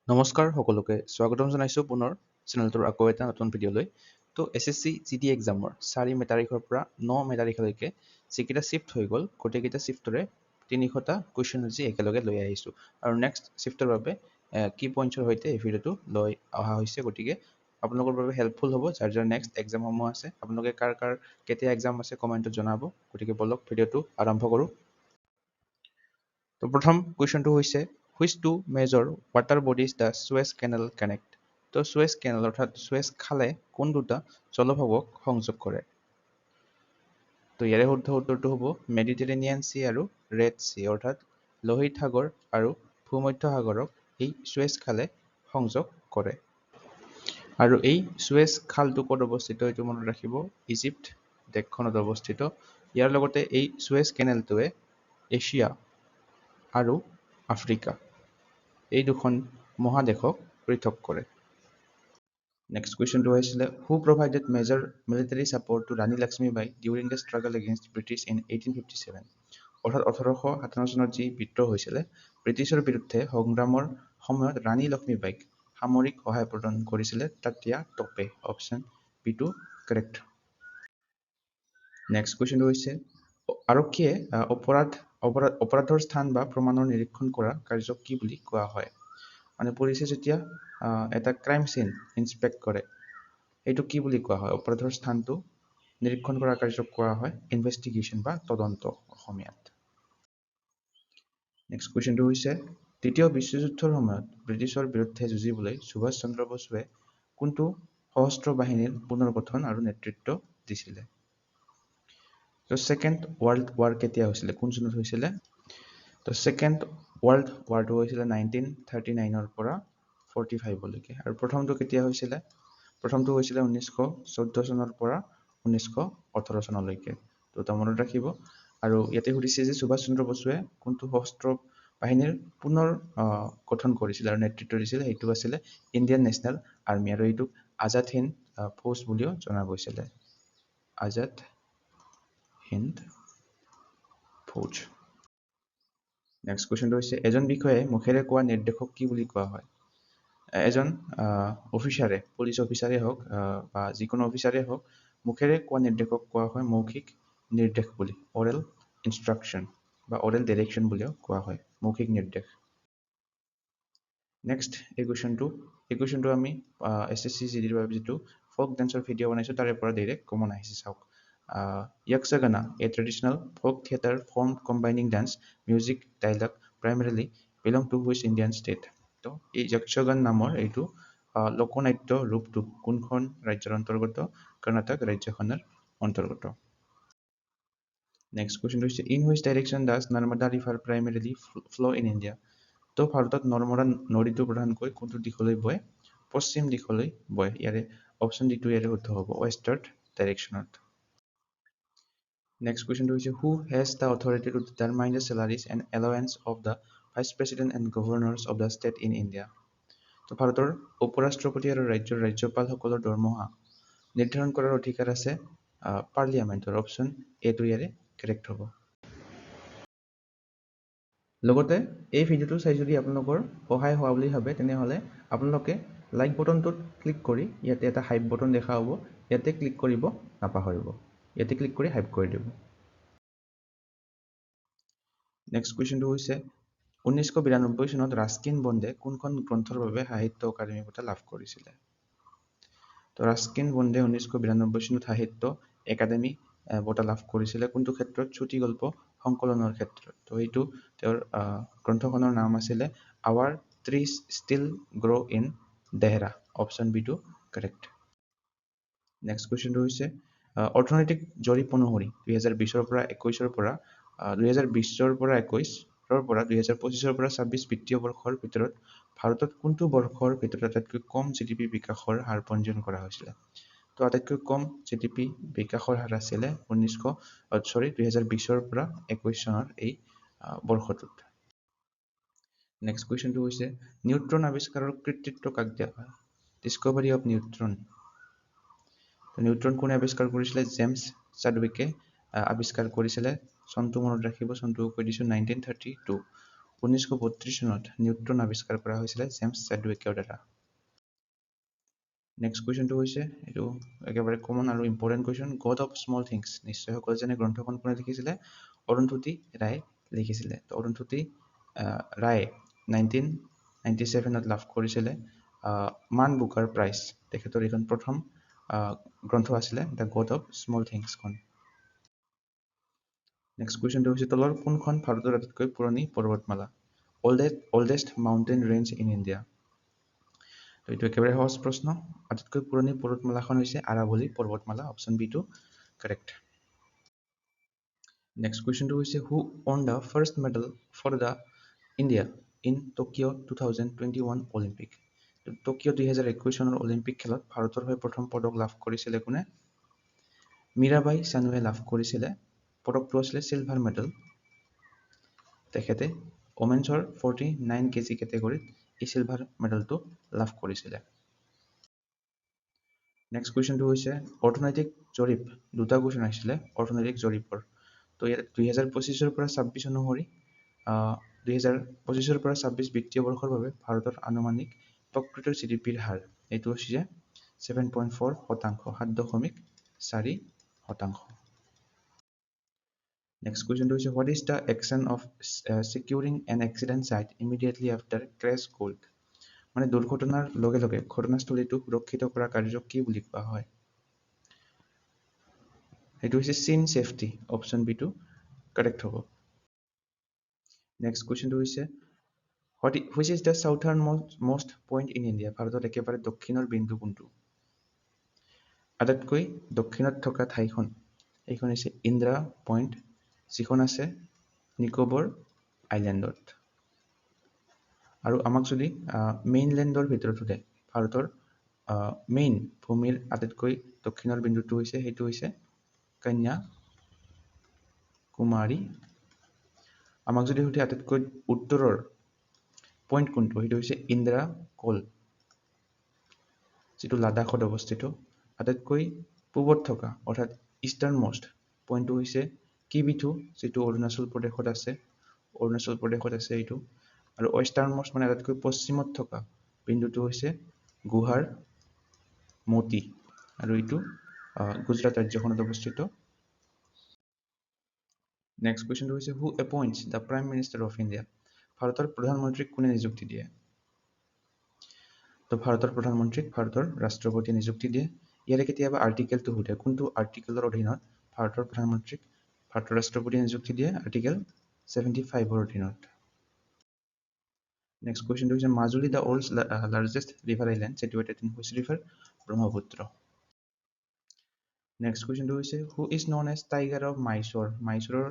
নমস্কাৰ সকলোকে স্বাগতম জনাইছোঁ পুনৰ চেনেলটোৰ আকৌ এটা নতুন ভিডিঅ'লৈ। তো SSC GD এক্সামৰ 4 মে তাৰিখৰ পৰা 9 মে তাৰিখলৈকে যিকেইটা শ্বিফ্ট হৈ গ'ল গোটেইকেইটা শ্বিফ্টৰে 300টা কুৱেশ্যন আজি একেলগে লৈ আহিছোঁ আৰু নেক্সট শ্বিফ্টৰ বাবে কি পইণ্টছৰ সৈতে এই ভিডিঅ'টো লৈ অহা হৈছে। গতিকে আপোনালোকৰ বাবে হেল্পফুল হ'ব যাৰ যাৰ নেক্সট এক্সামসমূহ আছে। আপোনালোকে কাৰ কেতিয়া এক্সাম আছে কমেণ্টত জনাব। গতিকে বলক ভিডিঅ'টো আৰম্ভ কৰোঁ। তো প্ৰথম কুৱেশ্যনটো হৈছে which two major water bodies the Suez Canal connect? তো সুয়েজ কেনেল অৰ্থাৎ সুয়েজ খালে কোন দুটা জলভৱক সংযোগ কৰে? তো ইয়াৰে শুদ্ধ উত্তৰটো হ'ব মেডিটেৰেনিয়ান চি আৰু ৰেড চি অৰ্থাৎ লোহিত সাগৰ আৰু ভূমধ্য সাগৰক এই সুয়েজ খালে সংযোগ কৰে। আৰু এই সুয়েজ খালটো ক'ত অৱস্থিত এইটো মনত ৰাখিব, ইজিপ্ত দেশখনত অৱস্থিত। ইয়াৰ লগতে এই সুয়েজ কেনেলটোৱে এছিয়া আৰু আফ্ৰিকা এই দুখন মহাদেশক পৃথক কৰে। নেক্সট কুৱেশ্যনটো হৈছিলে who provided major military support to Rani Lakshmibai during the struggle against British in 1857? অৰ্থাৎ 1857 চনত যি বিদ্ৰোহ হৈছিলে ব্ৰিটিছৰ বিৰুদ্ধে সংগ্ৰামৰ সময়ত ৰাণী লক্ষ্মীবাইক সামৰিক সহায় প্ৰদান কৰিছিলে তাতিয়া টপে। অপশ্যন বি টো কাৰেক্ট। নেক্সট কুৱেশ্যনটো হৈছে আৰক্ষীয়ে অপৰাধৰ স্থান বা প্ৰমাণৰ নিৰীক্ষণ কৰা কাৰ্যক কি বুলি কোৱা হয়? মানে পুলিচে যেতিয়া এটা ক্ৰাইম চিন ইনস্পেক্ট কৰে এইটো কি বুলি কোৱা হয়? অপৰাধৰ স্থানটো নিৰীক্ষণ কৰা কাৰ্যক কোৱা হয় ইনভেষ্টিগেশ্যন বা তদন্ত অসমীয়াত। নেক্সট কুৱেশ্যনটো হৈছে দ্বিতীয় বিশ্বযুদ্ধৰ সময়ত ব্ৰিটিছৰ বিৰুদ্ধে যুঁজিবলৈ সুভাষ চন্দ্ৰ বসুৱে কোনটো সশস্ত্ৰ বাহিনীৰ পুনৰ্গঠন আৰু নেতৃত্ব দিছিলে? তো ছেকেণ্ড ৱৰ্ল্ড ৱাৰ কেতিয়া হৈছিলে, কোন চনত হৈছিলে? তো ছেকেণ্ড ৱৰ্ল্ড ৱাৰটো হৈছিলে 1939ৰ পৰা 45লৈকে। আৰু প্ৰথমটো কেতিয়া হৈছিলে? প্ৰথমটো হৈছিলে 1914 চনৰ পৰা 1918 চনলৈকে। তো এটা মনত ৰাখিব। আৰু ইয়াতে সুধিছে যে সুভাষ চন্দ্ৰ বসুৱে কোনটো সশস্ত্ৰ বাহিনীৰ পুনৰ গঠন কৰিছিল আৰু নেতৃত্ব দিছিল? সেইটো আছিলে ইণ্ডিয়ান নেশ্যনেল আৰ্মি আৰু এইটোক আজাদ হিন্দ ফৌজ বুলিও জনা গৈছিলে। আজাদ হিন্দ ফৌজ। নেক্সট কুৱেশ্যনটো হৈছে এজন বিষয়াই মুখেৰে কোৱা নিৰ্দেশক কি বুলি কোৱা হয়? এজন অফিচাৰে, পুলিচ অফিচাৰে হওক বা যিকোনো অফিচাৰে হওক মুখেৰে কোৱা নিৰ্দেশক কোৱা হয় মৌখিক নিৰ্দেশ বুলি, অৰেল ইনষ্ট্ৰাকশ্যন বা অৰেল ডিৰেকশ্যন বুলিও কোৱা হয়, মৌখিক নিৰ্দেশ। নেক্সট এই কুৱেশ্যনটো আমি SSC GDৰ বাবে যিটো ফক ডান্সৰ ভিডিঅ' বনাইছোঁ তাৰে পৰা ডাইৰেক্ট কমন আহিছে। চাওক Yakshagana, a traditional folk theatre form combining dance, music, dialogue, primarily belong to which Indian state? তো এই যক্ষগান নামৰ এইটো লোকনাট্য ৰূপটো কোনখন ৰাজ্যৰ অন্তৰ্গত? কৰ্ণাটক ৰাজ্যখনৰ অন্তৰ্গত। নেক্সট কুৱেশ্যনটো হৈছে in which direction does Narmada river primarily ফ্ল' ইন ইণ্ডিয়া? তো ভাৰতত নৰ্মদা নদীটো প্ৰধানকৈ কোনটো দিশলৈ বয়? পশ্চিম দিশলৈ বয়। ইয়াৰে অপশ্যন ডিটো ইয়াৰে শুদ্ধ হ'ব, ৱেষ্টাৰ্ণ ডাইৰেকশ্যনত। নেক্সট কুৱেশ্যনটো হৈছে who has the authority to determine the salaries and allowance of the vice president and governors of the state in India? তো ভাৰতৰ উপৰাষ্ট্ৰপতি আৰু ৰাজ্যৰ ৰাজ্যপালসকলৰ দৰমহা নিৰ্ধাৰণ কৰাৰ অধিকাৰ আছে পাৰ্লিয়ামেণ্টৰ। অপশ্যন এটো ইয়াৰে কাৰেক্ট হ'ব। লগতে এই ভিডিঅ'টো চাই যদি আপোনালোকৰ সহায় হোৱা বুলি ভাবে তেনেহ'লে আপোনালোকে লাইক বটনটোত ক্লিক কৰি ইয়াতে এটা হাইপ বটন দেখা হ'ব, ইয়াতে ক্লিক কৰিব নাপাহৰিব। ইয়াতে ক্লিক কৰি হাইপ কৰি দিব। নেক্সট কুৱেশ্যনটো হৈছে 1992 চনত ৰাস্কিন বণ্ডে কোনখন গ্ৰন্থৰ বাবে সাহিত্য অকাডেমী বঁটা লাভ কৰিছিলে? তো ৰাস্কিন বণ্ডে 1992 চনত সাহিত্য একাডেমী বঁটা লাভ কৰিছিলে কোনটো ক্ষেত্ৰত? চুটি গল্প সংকলনৰ ক্ষেত্ৰত। তো এইটো তেওঁৰ গ্ৰন্থখনৰ নাম আছিলে our trees still grow' in Dehra. Option B টো কাৰেক্ট। নেক্সট কুৱেশ্যনটো হৈছে অৰ্থনৈতিক জৰীপ অনুসৰি 2020ৰ পৰা 21ৰ পৰা 2020ৰ পৰা 21ৰ পৰা 2025ৰ পৰা 26 বিত্তীয় বৰ্ষৰ ভিতৰত ভাৰতত কোনটো বৰ্ষৰ ভিতৰত আটাইতকৈ কম GDP বিকাশৰ হাৰ পঞ্জীয়ন কৰা হৈছিলে? তো আটাইতকৈ কম GDP বিকাশৰ হাৰ আছিলে 2020ৰ পৰা 21 চনৰ এই বৰ্ষটোত। নেক্সট কুৱেশ্যনটো হৈছে নিউট্ৰন আৱিষ্কাৰৰ কৃতিত্ব কাক দিয়া হয়? Discovery of neutron. নিউট্ৰন কোনে আৱিষ্কাৰ কৰিছিলে? জেমছ চাডউইকে আৱিষ্কাৰ কৰিছিলে। চনটো মনত ৰাখিব, চনটো কৈ দিছোঁ 1932। 1932 চনত নিউট্ৰন আৱিষ্কাৰ কৰা হৈছিলে জেমছ চেডউইকৰ দ্বাৰা। নেক্সট কুৱেশ্যনটো হৈছে এইটো একেবাৰে কমন আৰু important question, god of small things. নিশ্চয় সকলোৱে জানে গ্ৰন্থখন কোনে লিখিছিলে? অৰুন্ধতী ৰায় লিখিছিলে। তো অৰুন্ধতী ৰায় 1997ত লাভ কৰিছিলে মান বুকাৰ প্ৰাইজ। তেখেতৰ এইখন প্ৰথম গ্ৰন্থ আছিলে দ্য গড অফ স্মল থিংছখন। নেক্সট কুৱেশ্যনটো হৈছে তলৰ কোনখন ভাৰতৰ আটাইতকৈ পুৰণি পৰ্বতমালা? Oldest mountain range in India. তো এইটো একেবাৰে সহজ প্ৰশ্ন। আটাইতকৈ পুৰণি পৰ্বতমালাখন হৈছে আৰাৱলী পৰ্বতমালা। অপশ্যন বি টো কাৰেক্ট। নেক্সট কুৱেশ্যনটো হৈছে who won the first medal for the India in Tokyo' 2021 Olympic. Tokyo' 2021 চনৰ অলিম্পিক খেলত ভাৰতৰ হৈ প্ৰথম পদক লাভ কৰিছিলে কোনে? মীৰাবাই চানুৱে লাভ কৰিছিলে। পদকটো আছিলে চিলভাৰ মেডেল। তেখেতে ওমেন্সৰ 49 কেজি কেটেগৰীত এই চিলভাৰ মেডেলটো লাভ কৰিছিলে। নেক্সট কুৱেশ্যনটো হৈছে অৰ্থনৈতিক জৰীপ। দুটা কুৱেশ্যন আহিছিলে অৰ্থনৈতিক জৰীপৰ। তো ইয়াত 2025 পৰা 26 অনুসৰি 2025 পৰা 26 বিত্তীয় বৰ্ষৰ বাবে ভাৰতৰ আনুমানিক প্ৰকৃত GDPৰ হাৰ এইটো হৈছে 7.4%, 7.4%। নেক্সট কুৱেশ্যনটো হৈছে what is the action of securing an accident site immediately after crash gold. মানে দুৰ্ঘটনাৰ লগে লগে ঘটনাস্থলীটো সুৰক্ষিত কৰা কাৰ্যক কি বুলি কোৱা হয়? সেইটো হৈছে চিন ছেফটি। অপশ্যন বি টো কাৰেক্ট হ'ব। নেক্সট কুৱেশ্যনটো হৈছে which is the southern most point in India. ভাৰতত একেবাৰে দক্ষিণৰ বিন্দু কোনটো? আটাইতকৈ দক্ষিণত থকা ঠাইখন এইখন হৈছে ইন্দ্ৰা পইণ্ট, যিখন আছে নিকোবৰ আইলেণ্ডত। আৰু আমাক যদি মেইনলেণ্ডৰ ভিতৰত সোধে ভাৰতৰ মেইন ভূমিৰ আটাইতকৈ দক্ষিণৰ বিন্দুটো হৈছে সেইটো হৈছে কন্যাকুমাৰী। আমাক যদি সোধে আটাইতকৈ উত্তৰৰ পইণ্ট কোনটো, সেইটো হৈছে ইন্দ্ৰা কোল, যিটো লাডাখত অৱস্থিত। আটাইতকৈ পূবত থকা অৰ্থাৎ ইষ্টাৰ্ণ মষ্ট পইণ্টটো হৈছে কিবিথু, যিটো অৰুণাচল প্ৰদেশত আছে এইটো। আৰু ৱেষ্টাৰ্ণ মষ্ট মানে আটাইতকৈ পশ্চিমত থকা বিন্দুটো হৈছে গুহাৰ মতি, আৰু এইটো গুজৰাট ৰাজ্যখনত অৱস্থিত। নেক্সট কুৱেশ্যনটো হৈছে who appoints the prime minister of India. ভাৰতৰ প্ৰধানমন্ত্ৰীক কোনে নিযুক্তি দিয়ে? তো ভাৰতৰ প্ৰধানমন্ত্ৰীক ভাৰতৰ ৰাষ্ট্ৰপতিয়ে নিযুক্তি দিয়ে। ইয়াৰে কেতিয়াবা আৰ্টিকেলটো সোধে, কোনটো আৰ্টিকেলৰ অধীনত ভাৰতৰ প্ৰধানমন্ত্ৰীক ভাৰতৰ ৰাষ্ট্ৰপতিয়ে নিযুক্তি দিয়ে? আৰ্টিকেল 75ৰ অধীনত। নেক্সট কুৱেশ্যনটো হৈছে Majuli the world's largest river island situated in which river? Brahmaputra. Next কুৱেশ্যনটো হৈছে who is known as tiger of Mysore. মাইচৰৰ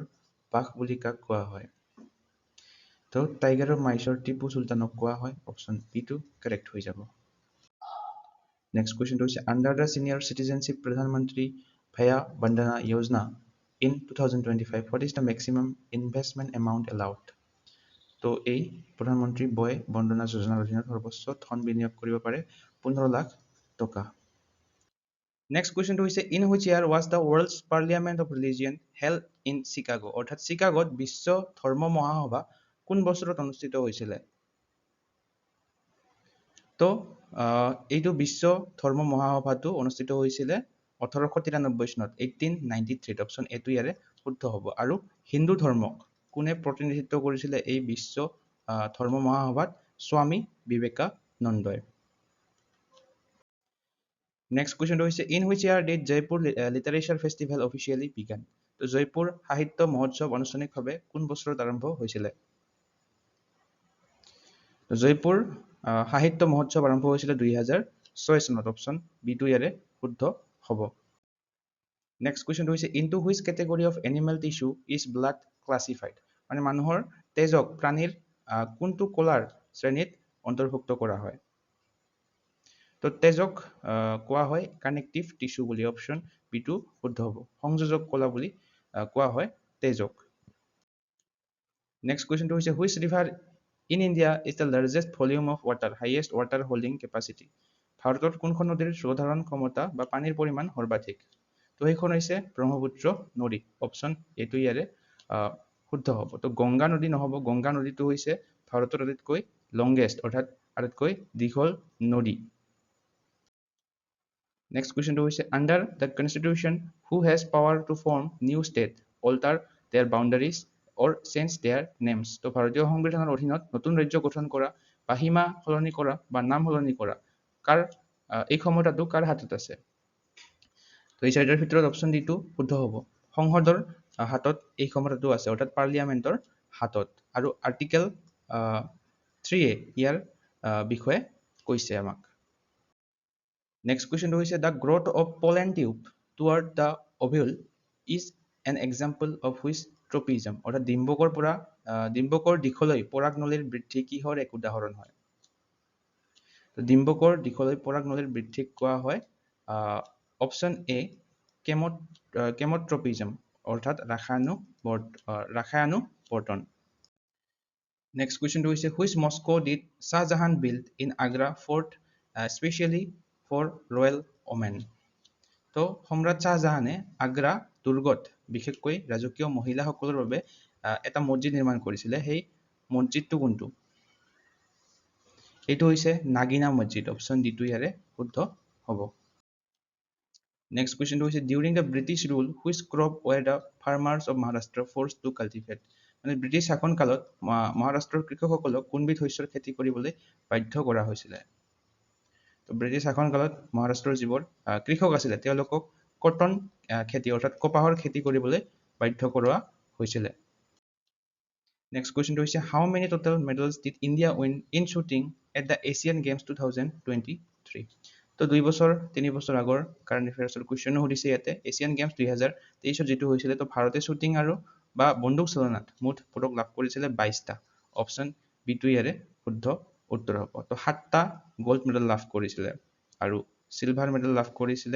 বাঘ বুলি কাক কোৱা হয়? তো টাইগাৰ অফ মাইচৰ টিপু চুলতানক কোৱা হয়। অপশ্যন বি টো কাৰেক্ট হৈ যাব। নেক্সট কুৱেশ্যনটো হৈছে আণ্ডাৰ দ্য চিনিয়ৰ চিটিজেনশ্বিপ প্ৰধানমন্ত্ৰী via Bandana Yojana in 2025 what is the maximum investment amount allowed. তো এই প্ৰধানমন্ত্ৰী বয় বন্দনা যোজনাৰ অধীনত সৰ্বোচ্চ ধন বিনিয়োগ কৰিব পাৰে 15 লাখ টকা। নেক্সট কুৱেশ্যনটো হৈছে in which year was the world's parliament of religion held in Chicago. অৰ্থাৎ চিকাগোত বিশ্ব ধৰ্ম মহাসভা কোন বছৰত অনুষ্ঠিত হৈছিলে? তো এইটো বিশ্ব ধৰ্ম মহাসভাটো অনুষ্ঠিত হৈছিলে 1893 চনত 1893। অপশ্যন এটো ইয়াৰে শুদ্ধ হ'ব। আৰু হিন্দু ধৰ্মক কোনে প্ৰতিনিধিত্ব কৰিছিলে এই বিশ্ব ধৰ্ম মহাসভাত? স্বামী বিবেকানন্দই। নেক্সট কুৱেশ্যনটো হৈছে in which year did Jaipur literature festival officially began. তো জয়পুৰ সাহিত্য মহোৎসৱ আনুষ্ঠানিকভাৱে কোন বছৰত আৰম্ভ হৈছিলে? জয়পুৰ সাহিত্য মহোৎসৱ আৰম্ভ হৈছিলে 2006 চনত। অপশ্যন বি টো ইয়াৰে শুদ্ধ হ'ব। নেক্সট কুৱেশ্যনটো হৈছে into which category of animal tissue is blood classified. মানে মানুহৰ তেজক প্ৰাণীৰ কোনটো কলাৰ শ্ৰেণীত অন্তৰ্ভুক্ত কৰা হয়? তো তেজক কোৱা হয় কানেক্টিভ টিছ্যু বুলি। অপশ্যন বি টো শুদ্ধ হ'ব। সংযোজক কলা বুলি কোৱা হয় তেজক। নেক্সট কুৱেশ্যনটো হৈছে which river in India is the largest volume of water highest water holding capacity. ভাৰতত কোনখন নদীৰ জলধাৰণ ক্ষমতা বা পানীৰ পৰিমাণ সৰ্বাধিক? তো সেইখন হৈছে ব্ৰহ্মপুত্ৰ নদী। অপশ্যন এইটো ইয়াৰে শুদ্ধ হ'ব তো গংগা নদী নহ'ব গংগা নদীটো হৈছে ভাৰতৰ আটাইতকৈ লংগেষ্ট অৰ্থাৎ আটাইতকৈ দীঘল নদী Next question to is under the constitution who has power to form new state alter their boundaries or change their names তো ভাৰতীয় সংবিধানৰ অধীনত নতুন ৰাজ্য গঠন কৰা বা সীমা সলনি কৰা বা নাম সলনি কৰা কাৰ এই ক্ষমতাটো কাৰ হাতত আছে তো এই চাৰিটাৰ ভিতৰত অপচন ডি টো শুদ্ধ হ'ব সংসদৰ হাতত এই ক্ষমতাটো আছে অৰ্থাৎ পাৰ্লিয়ামেন্টৰ হাতত আৰু আৰ্টিকেল 3A ইয়াৰ বিষয়ে কৈছে আমাক Next question is the growth of pollen tube toward the ovule is an example of which tropism অর্থাৎ ডিম্বকৰ দিশলৈ পৰাগনলীৰ বৃদ্ধি কিহৰ এক উদাহৰণ হয় তো ডিম্বকৰ দিশলৈ পৰাগনলীৰ বৃদ্ধিক কোৱা হয় অপচন এ কেমোট্ৰপিজম অৰ্থাৎ ৰাসায়নুবৰ্তন Next question is which Moscow did Shah Jahan build in Agra fort especially for royal omen তো সম্ৰাট শাহজাহানে আগ্ৰা দুৰ্গত বিশেষকৈ ৰাজকীয় মহিলাসকলৰ বাবে এটা মছজিদ নিৰ্মাণ কৰিছিল সেই মছজিদটো কোনটো এইটো হৈছে নাগিনা মছজিদ অপচন ডি টো ইয়াৰে শুদ্ধ হ'ব Next question is during the British rule which crop were the farmers of Maharashtra forced to cultivate মানে ব্ৰিটিছ শাসন কালত মহাৰাষ্ট্ৰৰ কৃষকসকলক কোনবিধ শস্যৰ খেতি কৰিবলৈ বাধ্য কৰা হৈছিল তো ব্ৰিটিছ শাসন কালত মহাৰাষ্ট্ৰৰ যিবোৰ কৃষক আছিল তেওঁলোকক কটন খেতি অৰ্থাৎ কপাহৰ খেতি কৰিবলৈ বাধ্য কৰোৱা হৈছিল Next question to is how many total medals did India win in shooting at the Asian Games 2023 তো 2 বছৰ 3 বছৰ আগৰ কাৰেণ্ট এফেয়াৰ্ছৰ কোৱেশ্চনো সুধিছে ইয়াতে এছিয়ান গেমছ 2023 যেটো হৈছিল তো ভাৰতে শুটিং আৰু বা বন্দুক চালনাত মুঠ পদক লাভ কৰিছিল 22টা অপচন বি টো ইয়াৰে শুদ্ধ উত্তৰ হ'ব তো 7টা গোল্ড মেডেল লাভ কৰিছিল আৰু সিলভাৰ মেডেল লাভ কৰিছিল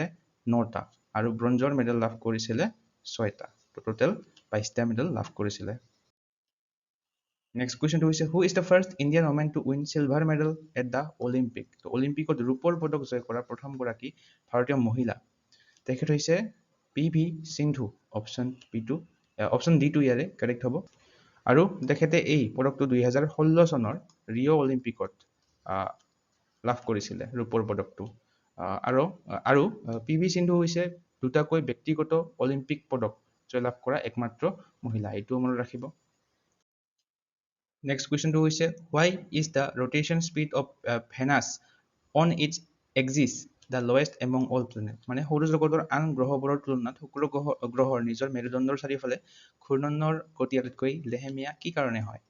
9টা আৰু ব্ৰঞ্জৰ মেডেল লাভ কৰিছিল 6টা তো টোটাল 22টা মেডেল লাভ কৰিছিল Next question to is who is the first Indian woman to win silver medal at the Olympic তো অলিম্পিকত ৰূপৰ পদক জয় কৰা প্ৰথম গৰাকী ভাৰতীয় মহিলা তেখেত হৈছে পিভি সিন্ধু অপচন ডি টো ইয়াৰে কাৰেক্ট হ'ব আৰু তেখেতে এই পদকটো 2016 চনৰ ৰিঅ অলিম্পিকত লাভ কৰিছিল ৰূপৰ পদকটো আৰু পিভি সিন্ধু হৈছে দুটাকৈ ব্যক্তিগত অলিম্পিক পদক জয় লাভ কৰা একমাত্ৰ মহিলা এইটো মনত ৰাখিব Next question to is why is the rotation speed of Venus on its axis the lowest among all planets মানে সৌৰজগতৰ আন গ্ৰহবোৰৰ তুলনাত শুক্ৰ গ্ৰহৰ নিজৰ মেৰুদণ্ডৰ চাৰিওফালে ঘূৰ্ণনৰ গতি আটাইতকৈ লেহেমীয়া কি কাৰণে হয়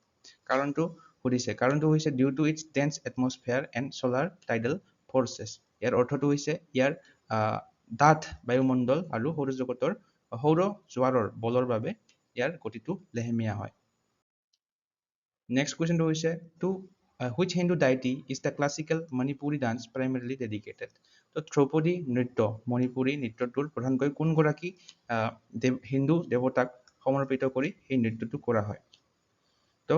কাৰণটো হৈছে due to its dense atmosphere and solar tidal forces ইয়াৰ অৰ্থটো হৈছে ইয়াৰ ডাঠ বায়ুমণ্ডল আৰু সৌৰজগতৰ সৌৰ জোৱাৰৰ বলৰ বাবে ইয়াৰ গতিটো লেহেমীয়া হয় Next question to is to which Hindu deity is the classical Manipuri dance primarily dedicated? তো ধ্ৰুপদী নৃত্য মণিপুৰী নৃত্যটোৰ প্ৰধানকৈ কোন গৰাকী হিন্দু দেৱতাক সমৰ্পিত কৰি এই নৃত্যটো কৰা হয় তো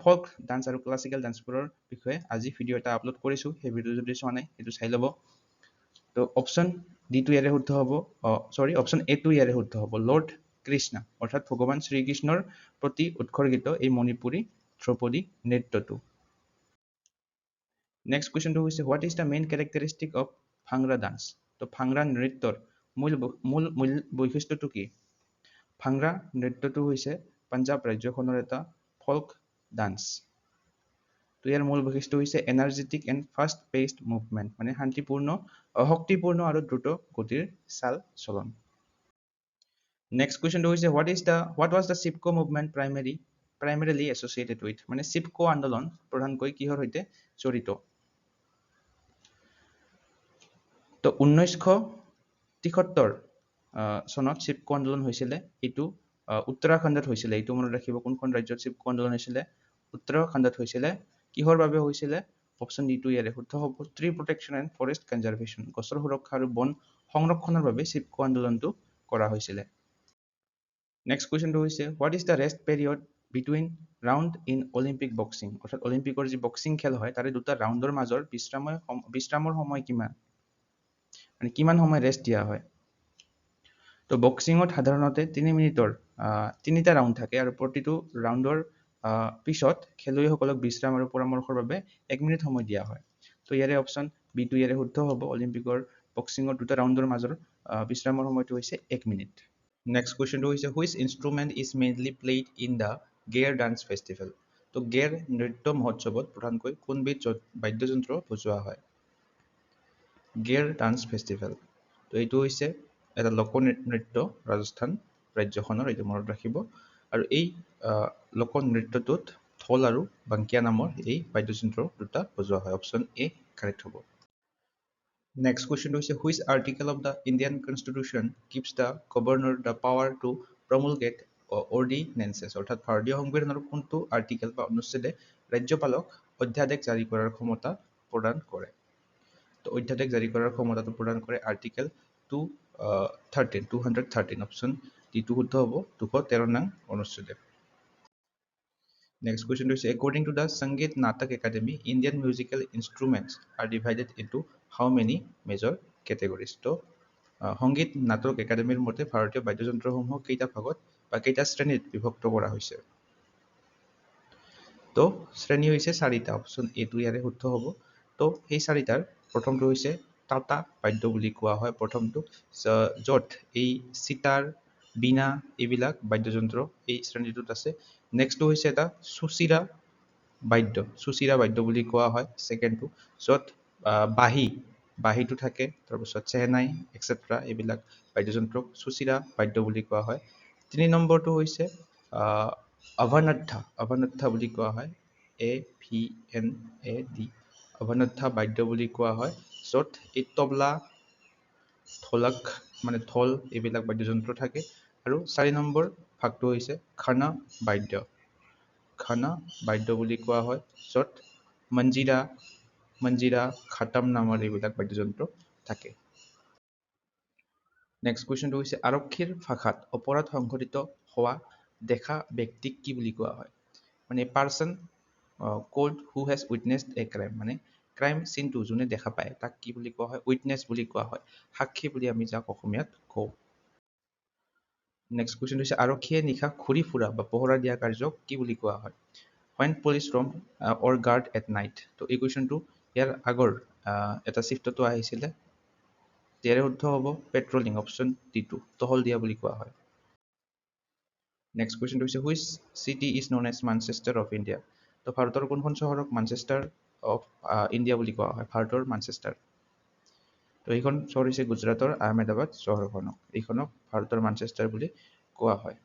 ফল্ক ডান্স আৰু ক্লাছিকেল ডান্সবোৰৰ বিষয়ে আজি ভিডিঅ' এটা আপলোড কৰিছো সেই ভিডিঅ' যদি চোৱা নাই সেইটো চাই ল'ব তো অপচন ডি টো ইয়াৰে শুদ্ধ হ'ব অপচন এ টো ইয়াৰে শুদ্ধ হ'ব লৰ্ড কৃষ্ণ অৰ্থাৎ ভগৱান শ্ৰীকৃষ্ণৰ প্ৰতি উৎসৰ্গিত এই মণিপুৰী ধ্ৰুপদী নৃত্যটো Next question to is what is the main characteristic of Bhangra dance তো ভাংৰা নৃত্যৰ মূল বৈশিষ্ট্যটো কি ভাংৰা নৃত্যটো হৈছে পাঞ্জাব ৰাজ্যখনৰ এটা ফল্ক ডান্স তো ইয়াৰ মূল বৈশিষ্ট্য হৈছে এনাৰ্জেটিক এণ্ড ফাষ্ট পেস্ড মুভমেণ্ট মানে শান্তিপূৰ্ণ শক্তিপূৰ্ণ আৰু দ্ৰুত গতিৰ চাল চলন Next question to is what was the CIPCO movement primarily associated with মানে CIPCO আন্দোলন প্ৰধানকৈ কিহৰ সৈতে জড়িত তো 1973 চনত CIPCO আন্দোলন হৈছিল এইটো উত্তৰাখণ্ডত হৈছিল এইটো মনত ৰাখিব কোনখন ৰাজ্যত CIPCO আন্দোলন হৈছিল উত্তৰাখণ্ডত হৈছিল কিহৰ বাবে হৈছিল অপচন ডি টো ইয়াৰে শুদ্ধ হ'ব tree protection and forest conservation গছৰ সুৰক্ষা আৰু বন সংৰক্ষণৰ বাবে CIPCO আন্দোলনটো কৰা হৈছিল Next question to is what is the rest period between round in Olympic boxing অৰ্থাৎ অলিম্পিকৰ যি বক্সিং খেল হয় তাৰে দুটা ৰাউণ্ডৰ মাজৰ বিশ্ৰামৰ সময় কিমান মানে কিমান সময় ৰেষ্ট দিয়া হয় তো বক্সিঙত সাধাৰণতে 3 মিনিটৰ 3টা ৰাউণ্ড থাকে আৰু প্ৰতিটো ৰাউণ্ডৰ পিছত খেলুৱৈসকলক বিশ্ৰাম আৰু পৰামৰ্শৰ বাবে 1 মিনিট সময় দিয়া হয়। তো ইয়াৰে অপশ্যন বিটো ইয়াৰে শুদ্ধ হ'ব। অলিম্পিকৰ বক্সিঙৰ দুটা ৰাউণ্ডৰ মাজৰ বিশ্ৰামৰ সময়টো হৈছে 1 মিনিট। নেক্সট কুৱেশ্যনটো হৈছে which instrument is mainly played in the Gair dance festival. তো গেৰ নৃত্য মহোৎসৱত প্ৰধানকৈ কোনবিধ বাদ্যযন্ত্ৰ বজোৱা হয়? Gair dance festival. তো এইটো হৈছে এটা লোকনৃত্য ৰাজস্থান ৰাজ্যখনৰ, এইটো মনত ৰাখিব। আৰু এই লোকনৃত্যটোত ঢোল আৰু বাংকিয়া নামৰ এই বাদ্যযন্ত্ৰ দুটা বজোৱা হয়। অপশ্যন এ কাৰেক্ট হ'ব। নেক্সট কুৱেশ্যনটো হৈছে which article of the Indian constitution gives the governor the power to promulgate ordinances. অৰ্থাৎ ভাৰতীয় সংবিধানৰ কোনটো আৰ্টিকেল বা অনুচ্ছেদে ৰাজ্যপালক অধ্যাদেশ জাৰি কৰাৰ ক্ষমতা প্ৰদান কৰে? তো অধ্যাদেশ জাৰি কৰাৰ ক্ষমতাটো প্ৰদান কৰে আৰ্টিকেল 213 অপশ্যন ডিটো শুদ্ধ হ'ব। 213 নং অনুচ্ছেদে। নেক্সট কুৱেশ্যনটো হৈছে according to the Sangeet Natak Akademi Indian musical instruments are divided into how many major categories. তো সংগীত নাটক একাডেমীৰ মতে ভাৰতীয় বাদ্যযন্ত্ৰসমূহক কেইটা ভাগত বা কেইটা শ্ৰেণীত বিভক্ত কৰা হৈছে? তো শ্ৰেণী হৈছে 4টা। অপশ্যন এটো ইয়াৰে শুদ্ধ হ'ব। তো সেই 4টাৰ প্ৰথমটো হৈছে টাটা বাদ্য বুলি কোৱা হয় প্ৰথমটো, য'ত এই চিটাৰ বীণা এইবিলাক বাদ্যযন্ত্ৰ এই শ্ৰেণীটোত আছে। নেক্সটটো হৈছে এটা সুচিৰা বাদ্য বুলি কোৱা হয় ছেকেণ্ডটো, য'ত বাঁহীটো থাকে, তাৰপিছত চেহনাই এক্সেট্ৰা এইবিলাক বাদ্যযন্ত্ৰক সুচিৰা বাদ্য বুলি কোৱা হয়। 3 নম্বৰটো হৈছে অভানথা বুলি কোৱা হয়, AVNAD অভানথা বাদ্য বুলি কোৱা হয়, য'ত এই তবলা ঢোলক ঢোল এইবিলাক বাদ্যযন্ত্ৰ থাকে। আৰু 4 নম্বৰ ভাগটো হৈছে ঘন বাদ্য বুলি কোৱা হয়, য'ত মঞ্জিৰা খাটাম নামৰ এইবিলাক বাদ্যযন্ত্ৰ থাকে। নেক্সট কুৱেশ্যনটো হৈছে আৰক্ষীৰ ভাষাত অপৰাধ সংঘটিত হোৱা দেখা ব্যক্তিক কি বুলি কোৱা হয়? Person called who has witnessed a crime, crime চিনটো যোনে দেখা পায় তাক কি বুলি কোৱা হয়? উইটনেছ বুলি কোৱা হয়, সাক্ষী বুলি আমি যাক অসমীয়াত কওঁ। নেক্সট কুৱেশ্যন হৈছে আৰক্ষীয়ে নিশা ঘূৰি ফুৰা বা পহৰা দিয়া কাৰ্যক কি বুলি কোৱা হয়? When police roam or guard at night। তো এই কুৱেশ্যনটো ইয়াৰ আগৰ এটা চিফ্টতো আহিছিলে। ইয়াৰে শুদ্ধ হ'ব পেট্ৰলিং, অপশ্যন ডিটো টহল দিয়া বুলি কোৱা হয়। নেক্সট কুৱেশ্যনটো হৈছে which city is known as Manchester of India. তো ভাৰতৰ কোনখন চহৰক মানচেষ্টাৰ অফ ইণ্ডিয়া বুলি কোৱা হয়? ভাৰতৰ মানচেষ্টাৰ। তো এইখন চহৰ হৈছে গুজৰাটৰ আহমেদাবাদ চহৰখনক, এইখনক ভাৰতৰ মানচেষ্টাৰ বুলি কোৱা হয়।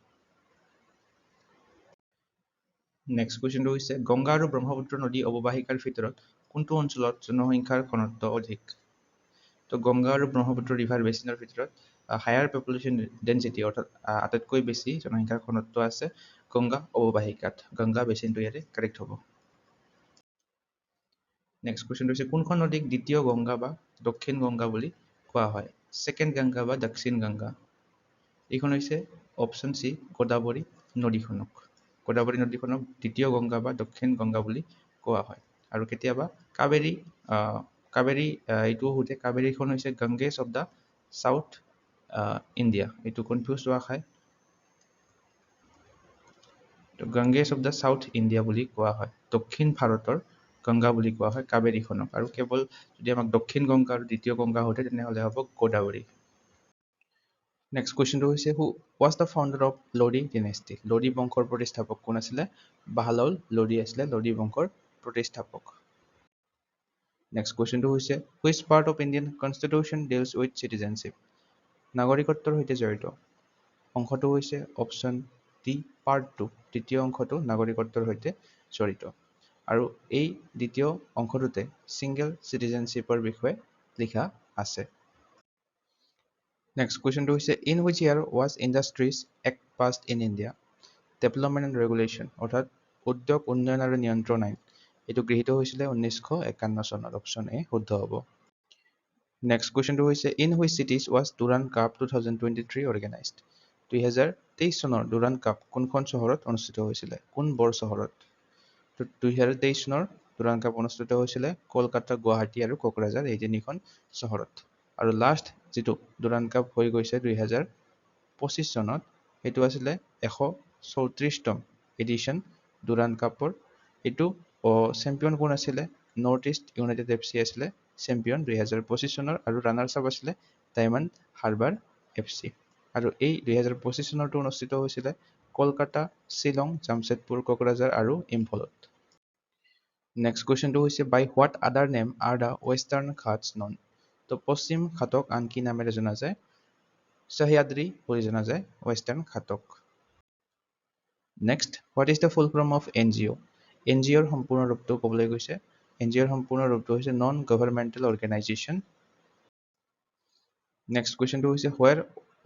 নেক্সট কুৱেশ্যনটো হৈছে গংগা আৰু ব্ৰহ্মপুত্ৰ নদী অৱবাহিকাৰ ভিতৰত কোনটো অঞ্চলত জনসংখ্যাৰ ঘনত্ব অধিক? তো গংগা আৰু ব্ৰহ্মপুত্ৰ ৰিভাৰ বেচিনৰ ভিতৰত হায়াৰ পপুলেশ্যন ডেঞ্চিটি অৰ্থাৎ আটাইতকৈ বেছি জনসংখ্যাৰ ঘনত্ব আছে গংগা অৱবাহিকাত। গংগা বেচিনটো ইয়াৰে কাৰেক্ট হ'ব। নেক্সট কুৱেশ্যনটো হৈছে কোনখন নদীক দ্বিতীয় গংগা বা দক্ষিণ গংগা বুলি কোৱা হয়? ছেকেণ্ড গংগা বা দক্ষিণ গংগা। এইখন হৈছে অপশ্যন চি গোদাবৰী নদীখনক দ্বিতীয় গংগা বা দক্ষিণ গংগা বুলি কোৱা হয়। আৰু কেতিয়াবা কাবেৰী এইটো সোধে, কাবেৰীখন হৈছে Ganges of the south India, এইটো কনফিউজ হোৱা খায়। তো Ganges of the south India বুলি কোৱা হয়, দক্ষিণ ভাৰতৰ গংগা বুলি কোৱা হয় কাবেৰীখনক। আৰু কেৱল যদি আমাক দক্ষিণ গংগা আৰু দ্বিতীয় গংগা সোধে তেনেহ'লে হ'ব গোদাবৰী। নেক্সট কুৱেশ্যনটো হৈছে who was the founder of Lodi dynasty. Lodi বংশৰ প্ৰতিষ্ঠাপক কোন আছিলে? বাহালাল লোডি আছিলে লোডি বংশৰ প্ৰতিষ্ঠাপক। নেক্সট কুৱেশ্যনটো হৈছে which part of Indian constitution deals with citizenship. নাগৰিকত্বৰ সৈতে জড়িত অংশটো হৈছে অপশ্যন ডি পাৰ্ট 2, দ্বিতীয় অংশটো নাগৰিকত্বৰ সৈতে জড়িত। আৰু এই দ্বিতীয় অংশটোতে ছিংগল চিটিজেনশ্বিপৰ বিষয়ে লিখা আছে। নেক্সট কুৱেশ্যনটো হৈছে in which year was industries act passed in India. Development and regulation অৰ্থাৎ উদ্যোগ উন্নয়ন আৰু নিয়ন্ত্ৰণ আইন এইটো গৃহীত হৈছিলে 1951 চনত। অপশ্যন এ শুদ্ধ হ'ব। নেক্সট কুৱেশ্যনটো হৈছে in which cities was Durand cup 2023 organised. 2023 চনৰ ডুৰাণ্ড কাপ কোনখন চহৰত অনুষ্ঠিত হৈছিলে? কোন বৰ চহৰত? 2023 চনৰ ডুৰাণ্ড কাপ অনুষ্ঠিত হৈছিলে কলকাতা, গুৱাহাটী আৰু কোকৰাঝাৰ এই তিনিখন চহৰত। আৰু লাষ্ট যিটো ডুৰাণ্ড কাপ হৈ গৈছে 2025 চনত এইটো আছিলে 134তম এডিশ্যন ডুৰাণ্ড কাপৰ। এইটো চেম্পিয়ন কোন আছিলে? নৰ্থ ইষ্ট ইউনাইটেড FC আছিলে চেম্পিয়ন 2025 চনৰ, আৰু ৰানাৰ্ছ আপ আছিলে ডায়মণ্ড হাৰ্বাৰ FC। আৰু এই 2025 চনৰটো অনুষ্ঠিত হৈছিলে কলকাতা, শ্বিলং, জামছেদপুৰ, কোকৰাঝাৰ আৰু ইম্ফলত। নেক্সট কুৱেশ্যনটো হৈছে by what other name are the Western Ghats known? তো পশ্চিম ঘাটক আন কি নামেৰে জনা যায়? সহ্যাদ্ৰী বুলি জনা যায় ৱেষ্টাৰ্ণ ঘাটক। Next, what is the full form of NGO? NGOৰ সম্পূৰ্ণ ৰূপটো ক'বলৈ গৈছে। NGOৰ সম্পূৰ্ণ ৰূপটো হৈছে নন গভৰ্ণমেণ্টেল অৰ্গেনাইজেশ্যন। নেক্সট কুৱেশ্যনটো হৈছে where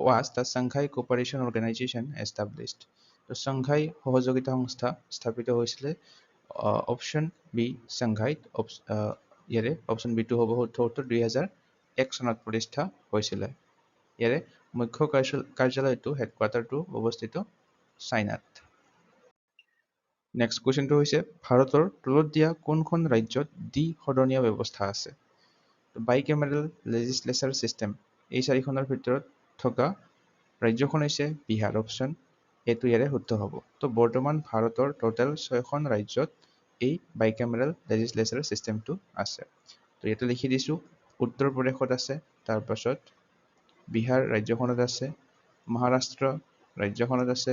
was the Shanghai cooperation organization established? তো ছাংঘাই সহযোগিতা সংস্থা স্থাপিত হৈছিলে অপশ্যন বি ছাংঘাইত। ইয়াৰে অপশ্যন বিটো হ'ব শুদ্ধ উত্তৰ। 2001 চনত প্ৰতিষ্ঠা হৈছিলে। ইয়াৰে মুখ্য কাৰ্যালয়টো হেডকোৱাৰ্টাৰটো অৱস্থিত চাইনাত। নেক্সট কুৱেশ্যনটো হৈছে ভাৰতৰ তলত দিয়া কোনখন ৰাজ্যত দ্বিসদনীয় ব্যৱস্থা আছে? বাইকেমেৰেল লেজিসলেচাৰ চিষ্টেম এই চাৰিখনৰ ভিতৰত থকা ৰাজ্যখন হৈছে বিহাৰ। অপশ্যন এইটো ইয়াৰে শুদ্ধ হ'ব। তো বৰ্তমান ভাৰতৰ টোটেল 6খন ৰাজ্যত এই বাইকেমেৰেল লেজিসলেচাৰ চিষ্টেমটো আছে। তো ইয়াতে লিখি দিছোঁ, উত্তৰ প্ৰদেশত আছে, তাৰপাছত বিহাৰ ৰাজ্যখনত আছে, মহাৰাষ্ট্ৰ ৰাজ্যখনত আছে,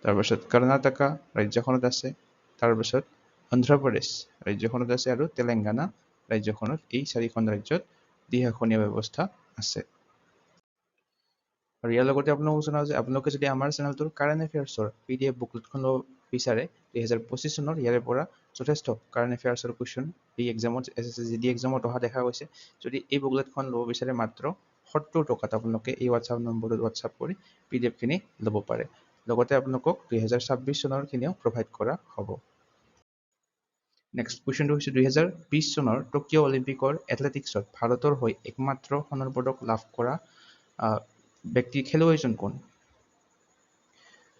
তাৰপাছত কৰ্ণাটকা ৰাজ্যখনত আছে, তাৰপাছত অন্ধ্ৰপ্ৰদেশ ৰাজ্যখনত আছে, আৰু তেলেংগানা ৰাজ্যখনত। এই চাৰিখন ৰাজ্যত দ্বিসদনীয় ব্যৱস্থা আছে। আৰু ইয়াৰ লগতে আপোনালোকক জনাওঁ যে আপোনালোকে যদি আমাৰ চেনেলটোৰ কাৰেণ্ট এফেয়াৰ্ছৰ PDF বুকলেটখন ল'ব বিচাৰে 2025 চনৰ, ইয়াৰে পৰা যথেষ্ট কাৰেণ্ট এফেয়াৰ্ছৰ কুৱেশ্যন এই এক্সামত SSC GD এক্সামত অহা দেখা গৈছে। যদি এই বুকলেটখন ল'ব বিচাৰে মাত্ৰ 70 টকাত আপোনালোকে এই হোৱাটছআপ নম্বৰটোত হোৱাটছআপ কৰি PDF খিনি ল'ব পাৰে। লগতে আপোনালোকক 2026 চনৰ খিনিও প্ৰভাইড কৰা হ'ব। নেক্সট কুৱেশ্যনটো হৈছে 2020 চনৰ টকিঅ' অলিম্পিকৰ এথলেটিক্সত ভাৰতৰ হৈ একমাত্ৰ সোণৰ পদক লাভ কৰা খেলুৱৈজন কোন?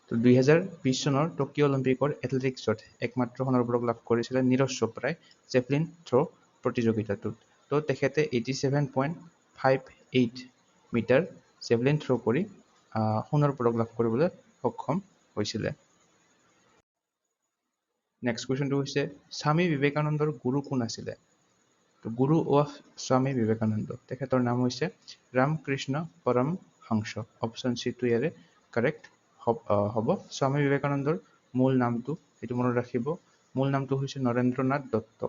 তো 2020 চনৰ টকিঅ' অলিম্পিকৰ এথলেটিক্সত একমাত্ৰ সোণৰ পদক লাভ কৰিছিলে নীৰজ চোপ্ৰাই জেভলিন থ্ৰ' প্ৰতিযোগিতাটোত। তো তেখেতে 87.58 মিটাৰ জেভলিন থ্ৰ' কৰি সোণৰ পদক লাভ কৰিবলৈ সক্ষম হৈছিলে। নেক্সট কুৱেশ্যনটো হৈছে স্বামী বিবেকানন্দৰ গুৰু কোন আছিলে? তো গুৰু অফ স্বামী বিবেকানন্দ, তেখেতৰ নাম হৈছে ৰামকৃষ্ণ পৰমহংস। অপশ্যন চিটো ইয়াৰে কাৰেক্ট হ'ব। স্বামী বিবেকানন্দৰ মূল নামটো সেইটো মনত ৰাখিব। মূল নামটো হৈছে নৰেন্দ্ৰনাথ দত্ত,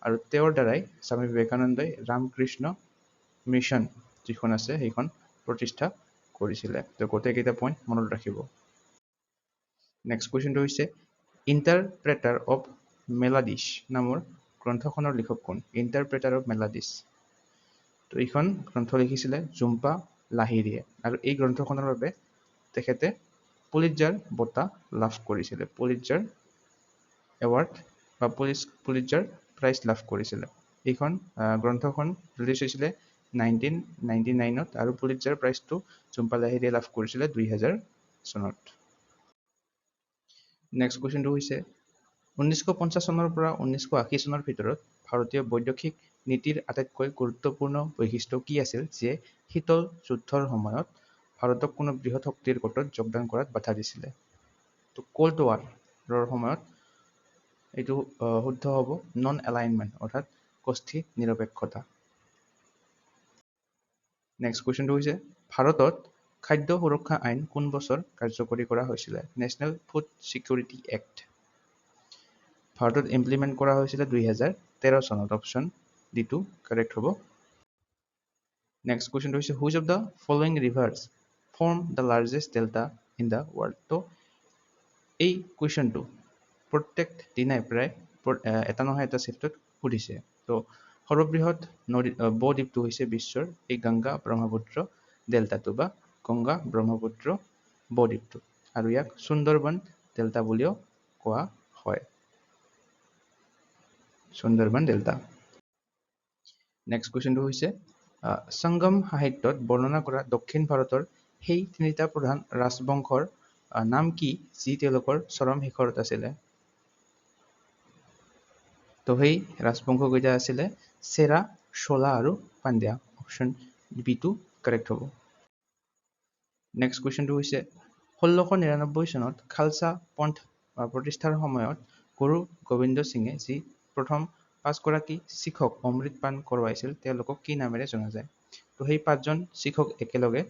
আৰু তেওঁৰ দ্বাৰাই স্বামী বিবেকানন্দই ৰামকৃষ্ণ মিছন যিখন আছে সেইখন প্ৰতিষ্ঠা কৰিছিলে। তো গোটেইকেইটা পইণ্ট মনত ৰাখিব। নেক্সট কুৱেশ্যনটো হৈছে ইণ্টাৰপ্ৰেটাৰ অফ মেলাডিছ নামৰ গ্ৰন্থখনৰ লিখক কোন? ইণ্টাৰপ্ৰেটাৰ অফ মেলাডিছ, তো এইখন গ্ৰন্থ লিখিছিলে ঝুম্পা লাহিৰীয়ে, আৰু এই গ্ৰন্থখনৰ বাবে তেখেতে পুলিটজাৰ বঁটা লাভ কৰিছিলে। পুলিটজাৰ এৱাৰ্ড বা পুলিটজাৰ প্ৰাইজ লাভ কৰিছিলে। এইখন গ্ৰন্থখন ৰিলিজ হৈছিলে 1999ত, আৰু পুলিটজাৰ প্ৰাইজটো ঝুম্পা লাহিৰীয়ে লাভ কৰিছিলে 2000 চনত। নেক্সট কুৱেশ্যনটো হৈছে 1950 চনৰ পৰা 1980 চনৰ ভিতৰত ভাৰতীয় বৈদেশিক নীতিৰ আটাইতকৈ গুৰুত্বপূৰ্ণ বৈশিষ্ট্য কি আছিল যে শীতল যুদ্ধৰ সময়ত ভাৰতক কোনো বৃহৎ শক্তিৰ গোটত যোগদান কৰাত বাধা দিছিলে? তো কল্ড ৱাৰৰ সময়ত এইটো শুদ্ধ হ'ব নন এলাইনমেণ্ট, অৰ্থাৎ গোষ্ঠী নিৰপেক্ষতা। নেক্সট কুৱেশ্যনটো হৈছে ভাৰতত খাদ্য সুৰক্ষা আইন কোন বছৰ কাৰ্যকৰী কৰা হৈছিলে? নেশ্যনেল ফুড ছিকিউৰিটি এক্ট ভাৰতত ইমপ্লিমেণ্ট কৰা হৈছিলে 2013 চনত। অপশ্যন ডিটো কাৰেক্ট হ'ব। নেক্সট কুৱেশ্যনটো হৈছে which of the following reverse form the largest delta in the world? তো এই কুৱেশ্যনটো প্ৰত্যেক দিনাই প্ৰায় এটা নহয় এটা চেপ্টাৰত সুধিছে। তো সৰ্ববৃহৎ নদী বদ্বীপটো হৈছে বিশ্বৰ এই গংগা ব্ৰহ্মপুত্ৰ ডেল্টাটো বা গংগা ব্ৰহ্মপুত্ৰ বদ্বীপটো, আৰু ইয়াক সুন্দৰবন ডেল্টা বুলিও কোৱা হয়। সুন্দৰবন ডেল্টা। নেক্সট কুৱেশ্যনটো হৈছে সংগম সাহিত্যত বৰ্ণনা কৰা দক্ষিণ ভাৰতৰ সেই তিনিটা প্ৰধান ৰাজবংশৰ নাম কি যি তেওঁলোকৰ চৰম শিখৰত আছিলে? তো সেই ৰাজবংশকেইটা আছিলে চেৰা, চোলা আৰু পাণ্ড্যা। অপশ্যন বিটো কাৰেক্ট হ'ব। নেক্সট কুৱেশ্যনটো হৈছে 1699 চনত খালছা পন্থ প্ৰতিষ্ঠাৰ সময়ত গুৰু গোবিন্দ সিঙে যি প্ৰথম 5 গৰাকী শিখক অমৃত পান কৰোৱাইছিল তেওঁলোকক কি নামেৰে জনা যায় তো সেই 5 জন শিখক একেলগে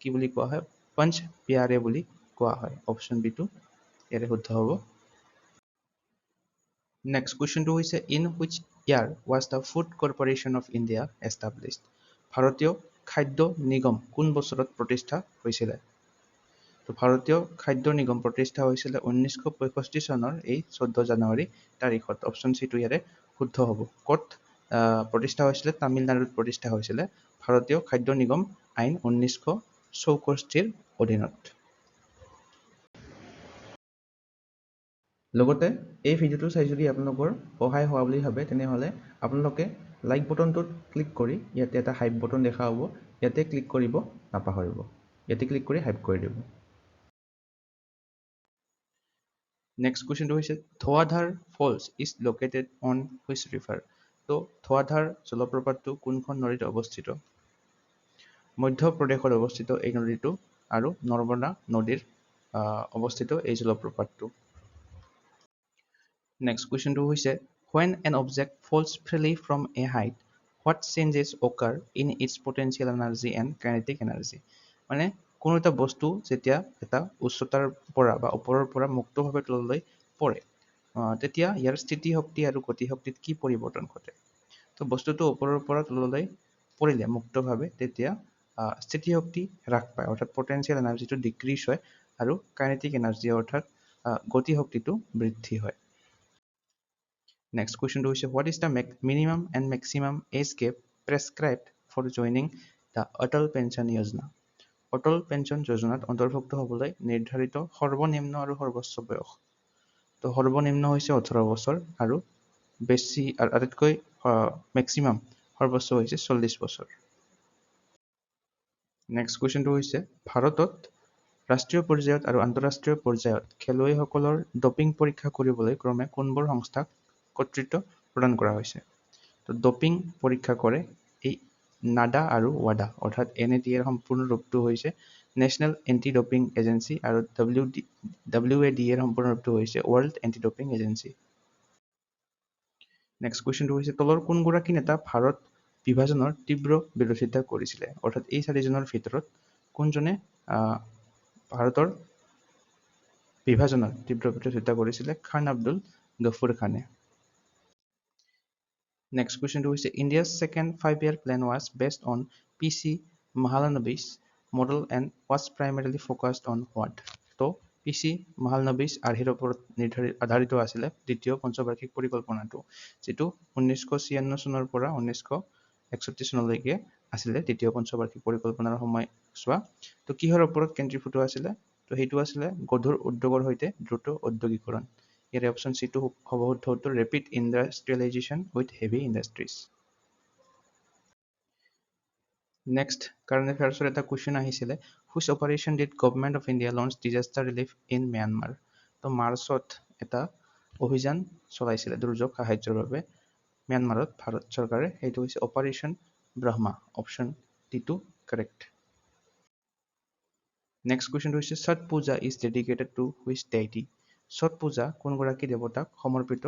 কি বুলি কোৱা হয় পঞ্চ পিয়াৰে বুলি কোৱা হয় অপচন বি টো ইয়াৰে শুদ্ধ হ'ব নেক্সট কুৱেশ্যনটো হৈছে in which year was the food corporation of India established ভাৰতীয় খাদ্য নিগম কোন বছৰত প্ৰতিষ্ঠা হৈছিলে তো ভাৰতীয় খাদ্য নিগম প্ৰতিষ্ঠা হৈছিলে 1965 চনৰ এই 14 জানুৱাৰী তাৰিখত অপচন চি টো ইয়াৰে শুদ্ধ হ'ব ক'ত প্ৰতিষ্ঠা হৈছিলে তামিলনাডুত প্ৰতিষ্ঠা হৈছিলে ভাৰতীয় খাদ্য নিগম আইন 1964 অধীনত লগতে এই ভিডিঅ'টো চাই যদি আপোনালোকৰ সহায় হোৱা বুলি ভাবে তেনেহ'লে আপোনালোকে লাইক বটনটোত ক্লিক কৰি ইয়াতে এটা হাইপ বটন দেখা হ'ব ইয়াতে ক্লিক কৰিব নাপাহৰিব ইয়াতে ক্লিক কৰি হাইপ কৰি দিব নেক্সট কুৱেশ্যনটো হৈছে Dhuandhar falls is located on which river তো ধোৱাধাৰ জলপ্ৰপাতটো কোনখন নদীত অৱস্থিত মধ্য প্ৰদেশত অৱস্থিত এই নদীটো আৰু নৰ্মদা নদীৰ অৱস্থিত এই জলপ্ৰপাতটো নেক্সট কুৱেশ্যনটো হৈছে when an object falls freely from a height what changes occur in its potential energy and kinetic energy মানে কোনো এটা বস্তু যেতিয়া এটা উচ্চতাৰ পৰা বা ওপৰৰ পৰা মুক্তভাৱে তললৈ পৰে তেতিয়া ইয়াৰ স্থিতি শক্তি আৰু গতি শক্তিত কি পৰিৱৰ্তন ঘটে তো বস্তুটো ওপৰৰ পৰা তললৈ পৰিলে মুক্তভাৱে তেতিয়া স্থিতি শক্তি হ্ৰাস পায় অৰ্থাৎ পটেনচিয়েল এনাৰ্জিটো ডিক্ৰিজ হয় আৰু কাইনেটিক এনাৰ্জি অৰ্থাৎ গতি শক্তিটো বৃদ্ধি হয় Next question to what is the minimum and maximum age gap prescribed for joining the Atal Pension Yojana? Atal Pension Yojana অন্তৰ্ভুক্ত হ'বলৈ নিৰ্ধাৰিত সৰ্বনিম্ন আৰু সৰ্বোচ্চ বয়স তো সৰ্বনিম্ন হৈছে 18 বছৰ আৰু বেছি আটাইতকৈ মেক্সিমাম সৰ্বোচ্চ হৈছে 40 বছৰ নেক্সট কুৱেশ্যনটো হৈছে ভাৰতত ৰাষ্ট্ৰীয় পৰ্যায়ত আৰু আন্তঃৰাষ্ট্ৰীয় পৰ্যায়ত খেলুৱৈসকলৰ ডপিং পৰীক্ষা কৰিবলৈ ক্ৰমে কোনবোৰ সংস্থাক কৰ্তৃত্ব প্ৰদান কৰা হৈছে তো ডপিং পৰীক্ষা কৰে এই নাডা আৰু ৱাডা অৰ্থাৎ NAT এৰ সম্পূৰ্ণ ৰূপটো হৈছে নেশ্যনেল এণ্টি ডপিং এজেঞ্চি আৰু WADA এৰ সম্পূৰ্ণ ৰূপটো হৈছে world anti doping agency next কুৱেশ্যনটো হৈছে তলৰ কোনগৰাকী নেতা ভাৰত বিভাজনৰ তীব্ৰ বিৰোধিতা কৰিছিলে অৰ্থাৎ এই চাৰিজনৰ ভিতৰত কোনজনে ভাৰতৰ বিভাজনৰ তীব্ৰ বিৰোধিতা কৰিছিলে খান আব্দুল গফুৰ খানে Next question to is India's second 5-year plan was based on PC Mahalanobis model and was primarily focused on what? So PC Mahalanobis আৰ্হিৰ ওপৰত আধাৰিত আছিলে দ্বিতীয় পঞ্চবাৰ্ষিক পৰিকল্পনাটো যেটো 1996 চনৰ পৰা 1961 চনলৈকে আছিলে দ্বিতীয় পঞ্চবাৰ্ষিক পৰিকল্পনাৰ সময়ছোৱা তো কিহৰ ওপৰত কেন্দ্ৰীভূত আছিলে তো হেতু আছিলে গধুৰ উদ্যোগৰ সৈতে দ্ৰুত ঔদ্যোগিকৰণ ইয়াৰে অপচন সি টো হ'ব শুদ্ধ উত্তৰ rapid industrialization with heavy industries next current এফেয়াৰ্ছৰ এটা কুৱেশ্যন আহিছিলে which operation did government of India launch disaster relief in Myanmar তো মাৰ্চত এটা অভিযান চলাইছিলে দুৰ্যোগ সাহায্যৰ বাবে ম্যানমাৰত ভাৰত চৰকাৰে সেইটো হৈছে অপাৰেশ্যন ব্ৰহ্মা অপচন ডি টো কাৰেক্ট নেক্সট কুৱেশ্যনটো হৈছে Chhath Puja is dedicated to which deity Chhath Puja কোনগৰাকী দেৱতাক সমৰ্পিত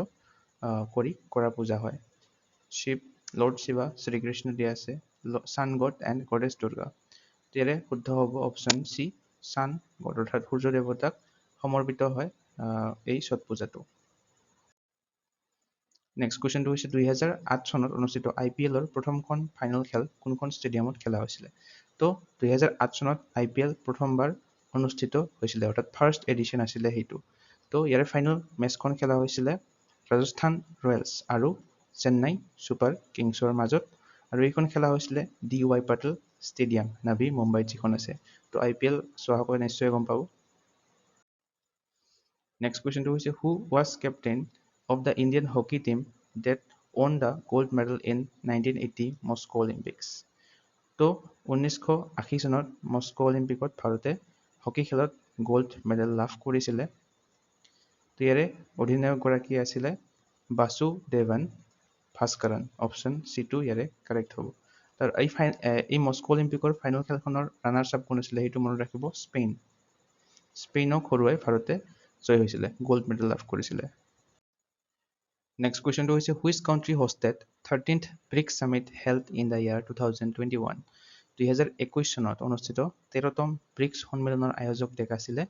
কৰি কৰা পূজা হয় শিৱ লৰ্ড শিৱা শ্ৰীকৃষ্ণ দিয়া আছে সান গড এণ্ড গডেছ দুৰ্গা ইয়াৰে শুদ্ধ হ'ব অপচন চি সান গড অৰ্থাৎ সূৰ্য দেৱতাক সমৰ্পিত হয় এই ছট পূজাটো নেক্সট কুৱেশ্যনটো হৈছে 2008 চনত অনুষ্ঠিত IPL-ৰ প্ৰথমখন ফাইনেল খেল কোনখন ষ্টেডিয়ামত খেলা হৈছিলে তো 2008 চনত IPL প্ৰথমবাৰ অনুষ্ঠিত হৈছিলে অৰ্থাৎ ফাৰ্ষ্ট এডিশ্যন আছিলে সেইটো তো ইয়াৰে ফাইনেল মেচখন খেলা হৈছিলে ৰাজস্থান ৰয়েলছ আৰু চেন্নাই ছুপাৰ কিংছৰ মাজত আৰু এইখন খেলা হৈছিলে DY পাটিল ষ্টেডিয়াম নাভি মুম্বাইত যিখন আছে তো IPL চোৱাসকলে নিশ্চয় গম পাব নেক্সট কুৱেশ্যনটো হৈছে who was captain of the Indian hockey team that won the gold medal in 1980 Moscow Olympics. তো 1980 চনত মস্কো অলিম্পিকত ভাৰতে হকী খেলত গোল্ড মেডেল লাভ কৰিছিলে তো ইয়াৰে অধিনায়কগৰাকী আছিলে বাসুদেৱন ভাস্কৰন অপচন চি টো ইয়াৰে কাৰেক্ট হ'ব তাৰ এই মস্কো অলিম্পিকৰ ফাইনেল খেলখনৰ ৰানাৰ্ছ আপ কোন আছিলে সেইটো মনত ৰাখিব, স্পেইন। স্পেইনক হৰুৱাই ভাৰতে জয় হৈছিলে, গ'ল্ড মেডেল লাভ কৰিছিলে। নেক্সট কুৱেশ্যনটো হৈছে which country hosted 13th BRICS summit held in the year 2021? 2021 চনত অনুষ্ঠিত 13তম ব্ৰিক্স সন্মিলনৰ আয়োজক দেশ আছিলে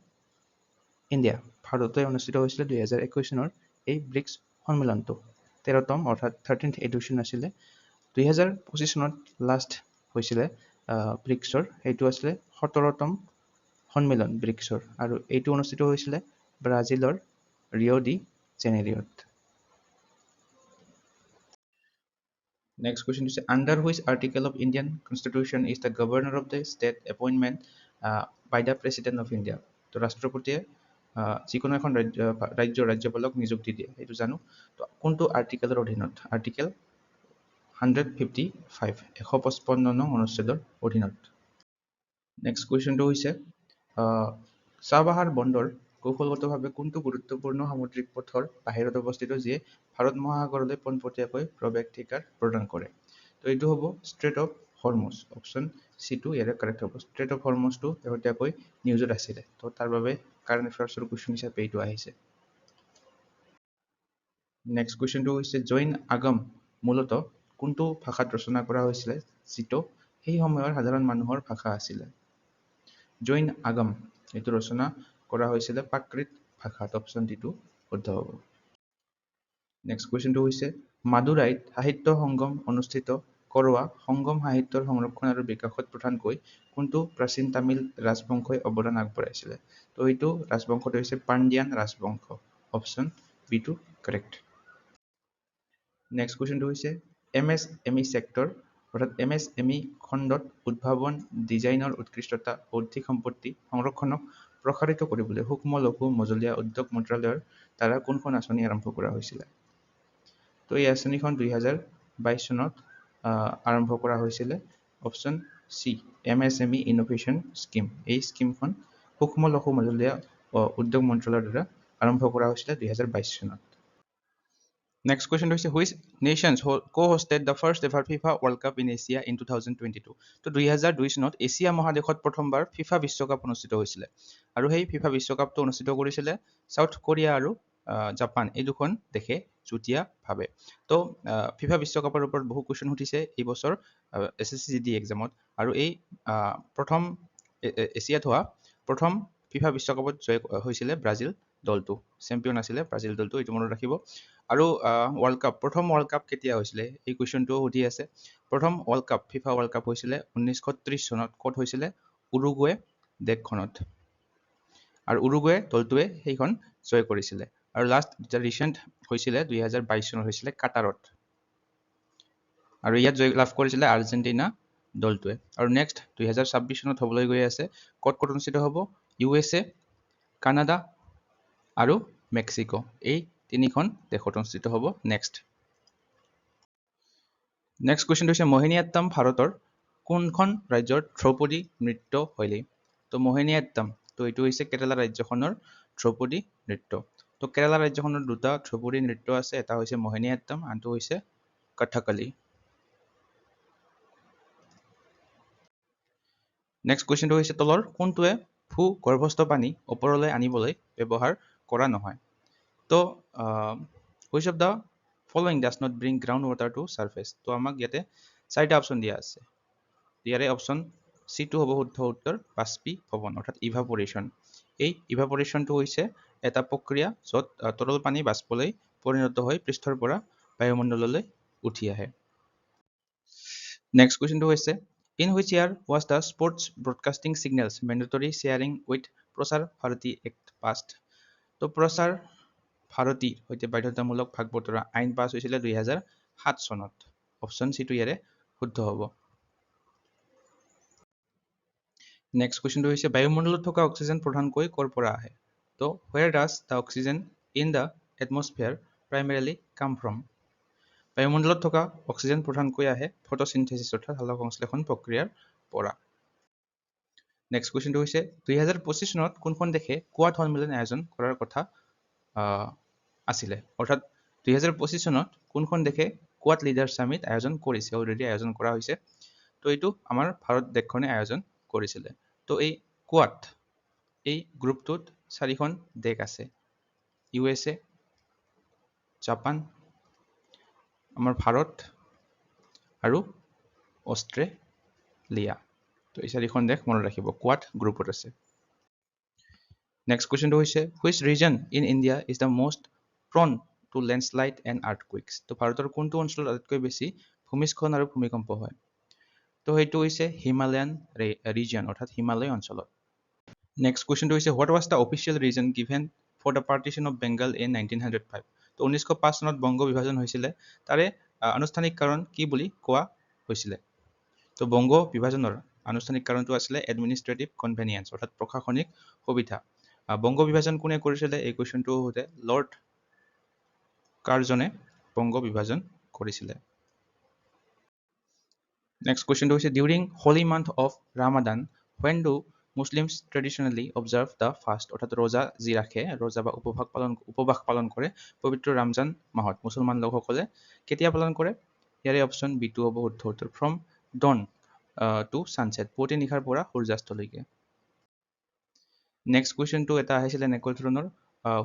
ইণ্ডিয়া। ভাৰতে অনুষ্ঠিত হৈছিলে 2021 চনৰ এই ব্ৰিক্স সন্মিলনটো। 13তম অৰ্থাৎ 13th এডিশ্যন আছিলে। 2025 চনত লাষ্ট হৈছিলে ব্ৰিক্সৰ, সেইটো আছিলে 17তম সন্মিলন ব্ৰিক্সৰ, আৰু এইটো অনুষ্ঠিত হৈছিলে ব্ৰাজিলৰ ৰিঅ' ডি জেনেৰিঅ'ত। Next question is under which article of Indian Constitution is the governor of the state appointment by the President of India? তো ৰাষ্ট্ৰপতিয়ে যিকোনো এখন ৰাজ্যৰ ৰাজ্যপালক নিযুক্তি দিয়ে, এইটো জানো। তো কোনটো আৰ্টিকেলৰ অধীনত? আৰ্টিকেল 155 155 নং অনুচ্ছেদৰ অধীনত। নেক্সট কুৱেশ্যনটো হৈছে চাবাহাৰ বন্দৰ কৌশলগতভাৱে কোনটো গুৰুত্বপূৰ্ণ সামুদ্ৰিক পথৰ বাহিৰত অৱস্থিত যিয়ে ভাৰত মহাসাগৰলৈ পোনপটীয়াকৈ প্ৰৱেশাধিকাৰ প্ৰদান কৰে? তো এইটো হ'ব ষ্ট্ৰেইট অফ হৰমুজ। অপশ্যন চিটো ইয়াৰে কাৰেক্ট হ'ব। ষ্ট্ৰেইট অফ হৰমুজটো শেহতীয়াকৈ নিউজত আছিলে, তো তাৰ বাবে কাৰেণ্ট এফেয়াৰ্ছৰ কুৱেশ্যন হিচাপে এইটো আহিছে। নেক্সট কুৱেশ্যনটো হৈছে জৈন আগম মূলতঃ কোনটো ভাষাত ৰচনা কৰা হৈছিলে যিটো সেই সময়ৰ সাধাৰণ মানুহৰ ভাষা আছিলে? জৈন আগম এইটো ৰচনা কৰা হৈছিলে প্ৰাকৃত ভাষাত। অপশ্যন ডিটো শুদ্ধ হ'ব। নেক্সট কুৱেশ্যনটো হৈছে মাদুৰাইত সাহিত্য সংগম অনুষ্ঠিত কৰোৱা সংগম সাহিত্যৰ সংৰক্ষণ আৰু বিকাশত প্ৰধানকৈ কোনটো প্ৰাচীন তামিল ৰাজবংশই অৱদান আগবঢ়াইছিলে? তো এইটো ৰাজবংশটো হৈছে পাণ্ডিয়ান ৰাজবংশ। অপশ্যন বিটো কাৰেক্ট। নেক্সট কুৱেশ্যনটো হৈছে MSME ছেক্টৰ অৰ্থাৎ MSME খণ্ডত উদ্ভাৱন ডিজাইনৰ উৎকৃষ্টতা বৌদ্ধিক সম্পত্তি সংৰক্ষণক প্ৰসাৰিত কৰিবলৈ সূক্ষ্ম লঘু মজলীয়া উদ্যোগ মন্ত্ৰালয়ৰ দ্বাৰা কোনখন আঁচনি আৰম্ভ কৰা হৈছিলে? তো এই আঁচনিখন 2022 চনত আৰম্ভ কৰা হৈছিলে। Option C MSME innovation scheme. এই স্কিমখন সূক্ষ্ম লঘু মজলীয়া উদ্যোগ মন্ত্ৰালয়ৰ দ্বাৰা আৰম্ভ কৰা হৈছিলে 2022 চনত। Next question হৈছে which nations co-hosted the first ever FIFA World Cup in Asia in 2022? তো 2002 চনত এছিয়া মহাদেশত প্ৰথমবাৰ ফিফা বিশ্বকাপ অনুষ্ঠিত হৈছিলে, আৰু সেই ফিফা বিশ্বকাপটো অনুষ্ঠিত কৰিছিলে সাউথ কোৰিয়া আৰু জাপান এই দুখন দেশে যুটীয়াভাৱে। তো ফিফা বিশ্বকাপৰ ওপৰত বহু কুৱেশ্যন সুধিছে এই বছৰ SSC GD এক্সামত, আৰু এই প্ৰথম এছিয়াত হোৱা প্ৰথম ফিফা বিশ্বকাপত জয় হৈছিলে ব্ৰাজিল দলটো, চেম্পিয়ন আছিলে ব্ৰাজিল দলটো, এইটো মনত ৰাখিব। আৰু প্ৰথম ৱৰ্ল্ড কাপ কেতিয়া হৈছিলে এই কুৱেশ্যনটোও সুধি আছে। প্ৰথম world cup FIFA world cup হৈছিলে 1930 চনত। ক'ত হৈছিলে? উৰুগুৱে দেশখনত, আৰু উৰুগুৱে দলটোৱে সেইখন জয় কৰিছিলে। আৰু লাষ্ট ৰিচেণ্ট হৈছিলে 2022 চনত হৈছিলে কাটাৰত, আৰু ইয়াত জয় লাভ কৰিছিলে আৰ্জেণ্টিনা দলটোৱে। আৰু নেক্সট 2026 চনত হ'বলৈ গৈ আছে। ক'ত ক'ত অনুষ্ঠিত হ'ব? USA, কানাডা আৰু মেক্সিকো, এই তিনিখন দেশত অনুষ্ঠিত হ'ব নেক্সট। নেক্সট কুৱেশ্যনটো হৈছে মোহিনীয়াট্টম ভাৰতৰ কোনখন ৰাজ্যৰ ধ্ৰুপদী নৃত্য শৈলী? তো মোহিনীয়াট্টম তো এইটো হৈছে কেৰালা ৰাজ্যখনৰ ধ্ৰুপদী নৃত্য। তো কেৰালা ৰাজ্যখনৰ দুটা ধ্ৰুপদী নৃত্য আছে, এটা হৈছে মোহিনীয়াট্টম, আনটো হৈছে কথকলি। নেক্সট কুৱেশ্যনটো হৈছে তলৰ কোনটোৱে ভূগৰ্ভস্থ পানী ওপৰলৈ আনিবলৈ ব্যৱহাৰ কৰা নহয়? তো which of the following does not bring ground water to surface? তো আমাক ইয়াতে চাৰিটা অপশ্যন দিয়া আছে। ইয়াৰে অপশ্যন চিটো হ'ব শুদ্ধ উত্তৰ, বাষ্পীভৱন অৰ্থাৎ ইভাপৰেশ্যন। এই ইভাপৰেশ্যনটো হৈছে এটা প্ৰক্ৰিয়া য'ত তৰল পানী বাষ্পলৈ পৰিণত হৈ পৃষ্ঠৰ পৰা বায়ুমণ্ডললৈ উঠি আহে। নেক্সট কুৱেশ্যনটো হৈছে in which year was the sports broadcasting signals mandatory sharing with Prasar Bharati act past? তো প্ৰচাৰ ভাৰতীৰ সৈতে বাধ্যতামূলক ভাগ বতৰা আইন পাছ হৈছিলে 2007 চনত। অপশ্যন চিটো ইয়াৰে শুদ্ধ হ'ব। নেক্সট কুৱেশ্যনটো হৈছে বায়ুমণ্ডলত থকা অক্সিজেন প্ৰধানকৈ ক'ৰ পৰা আহে? তো where does the oxygen in the atmosphere primarily come from? বায়ুমণ্ডলত থকা অক্সিজেন প্ৰধানকৈ আহে ফটোচিনথেচিছ অৰ্থাৎ সালোক সংশ্লেষণ প্ৰক্ৰিয়াৰ পৰা। নেক্সট কুৱেশ্যনটো হৈছে 2025 চনত কোনখন দেশে কোৱাড সন্মিলন আয়োজন কৰাৰ কথা আছিলে? অৰ্থাৎ 2025 চনত কোনখন দেশে কোৱাড লিডাৰ ছামিট আয়োজন কৰিছে? অলৰেডি আয়োজন কৰা হৈছে। তো এইটো আমাৰ ভাৰত দেশখনে আয়োজন কৰিছিলে। তো এই কোৱাড এই গ্ৰুপটোত 4খন দেশ আছে। USA, জাপান, আমাৰ ভাৰত আৰু অষ্ট্ৰেলিয়া। তো এই 4খন দেশ মনত ৰাখিব, কোৱাড গ্ৰুপত আছে। নেক্সট কুৱেশ্যনটো হৈছে which region in India is the most prone to landslide and earthquakes. তো ভাৰতৰ কোনটো অঞ্চলত আটাইতকৈ বেছি ভূমিস্খলন আৰু ভূমিকম্প হয়? তো সেইটো হৈছে হিমালয়ান ৰিজন, অৰ্থাৎ হিমালয় অঞ্চলত। নেক্সট কুৱেশ্যনটো হৈছে what was the official reason given for the partition of Bengal in 1905। তো 1905 চনত বংগ বিভাজন হৈছিলে, তাৰে আনুষ্ঠানিক কাৰণ কি বুলি কোৱা হৈছিলে? তো বংগ বিভাজনৰ আনুষ্ঠানিক কাৰণটো আছিলে এডমিনিষ্ট্ৰেটিভ কনভেনিয়েন্স, অৰ্থাৎ প্ৰশাসনিক সুবিধা। বংগ বিভাজন কোনে কৰিছিলে? এই কুৱেশ্যনটো সোধে। লৰ্ড কাৰ্জনে বংগ বিভাজন কৰিছিলে। নেক্সট কুৱেশ্যনটো হৈছে during holy month of Ramadan when do Muslims traditionally observe the fast, অৰ্থাৎ ৰোজা যি ৰাখে, ৰোজা বা উপবাস পালন কৰে পবিত্ৰ ৰমজান মাহত মুছলমান লোকসকলে কেতিয়া পালন কৰে? ইয়াৰে অপশ্যন B2 হ'ব শুদ্ধ উত্তৰ। ফ্ৰম ডন টু ছানছেট, পুৱতি নিশাৰ পৰা সূৰ্যাস্তলৈকে। নেক্সট কুৱেশ্যনটো এটা আহিছিলে এনেকুৱা ধৰণৰ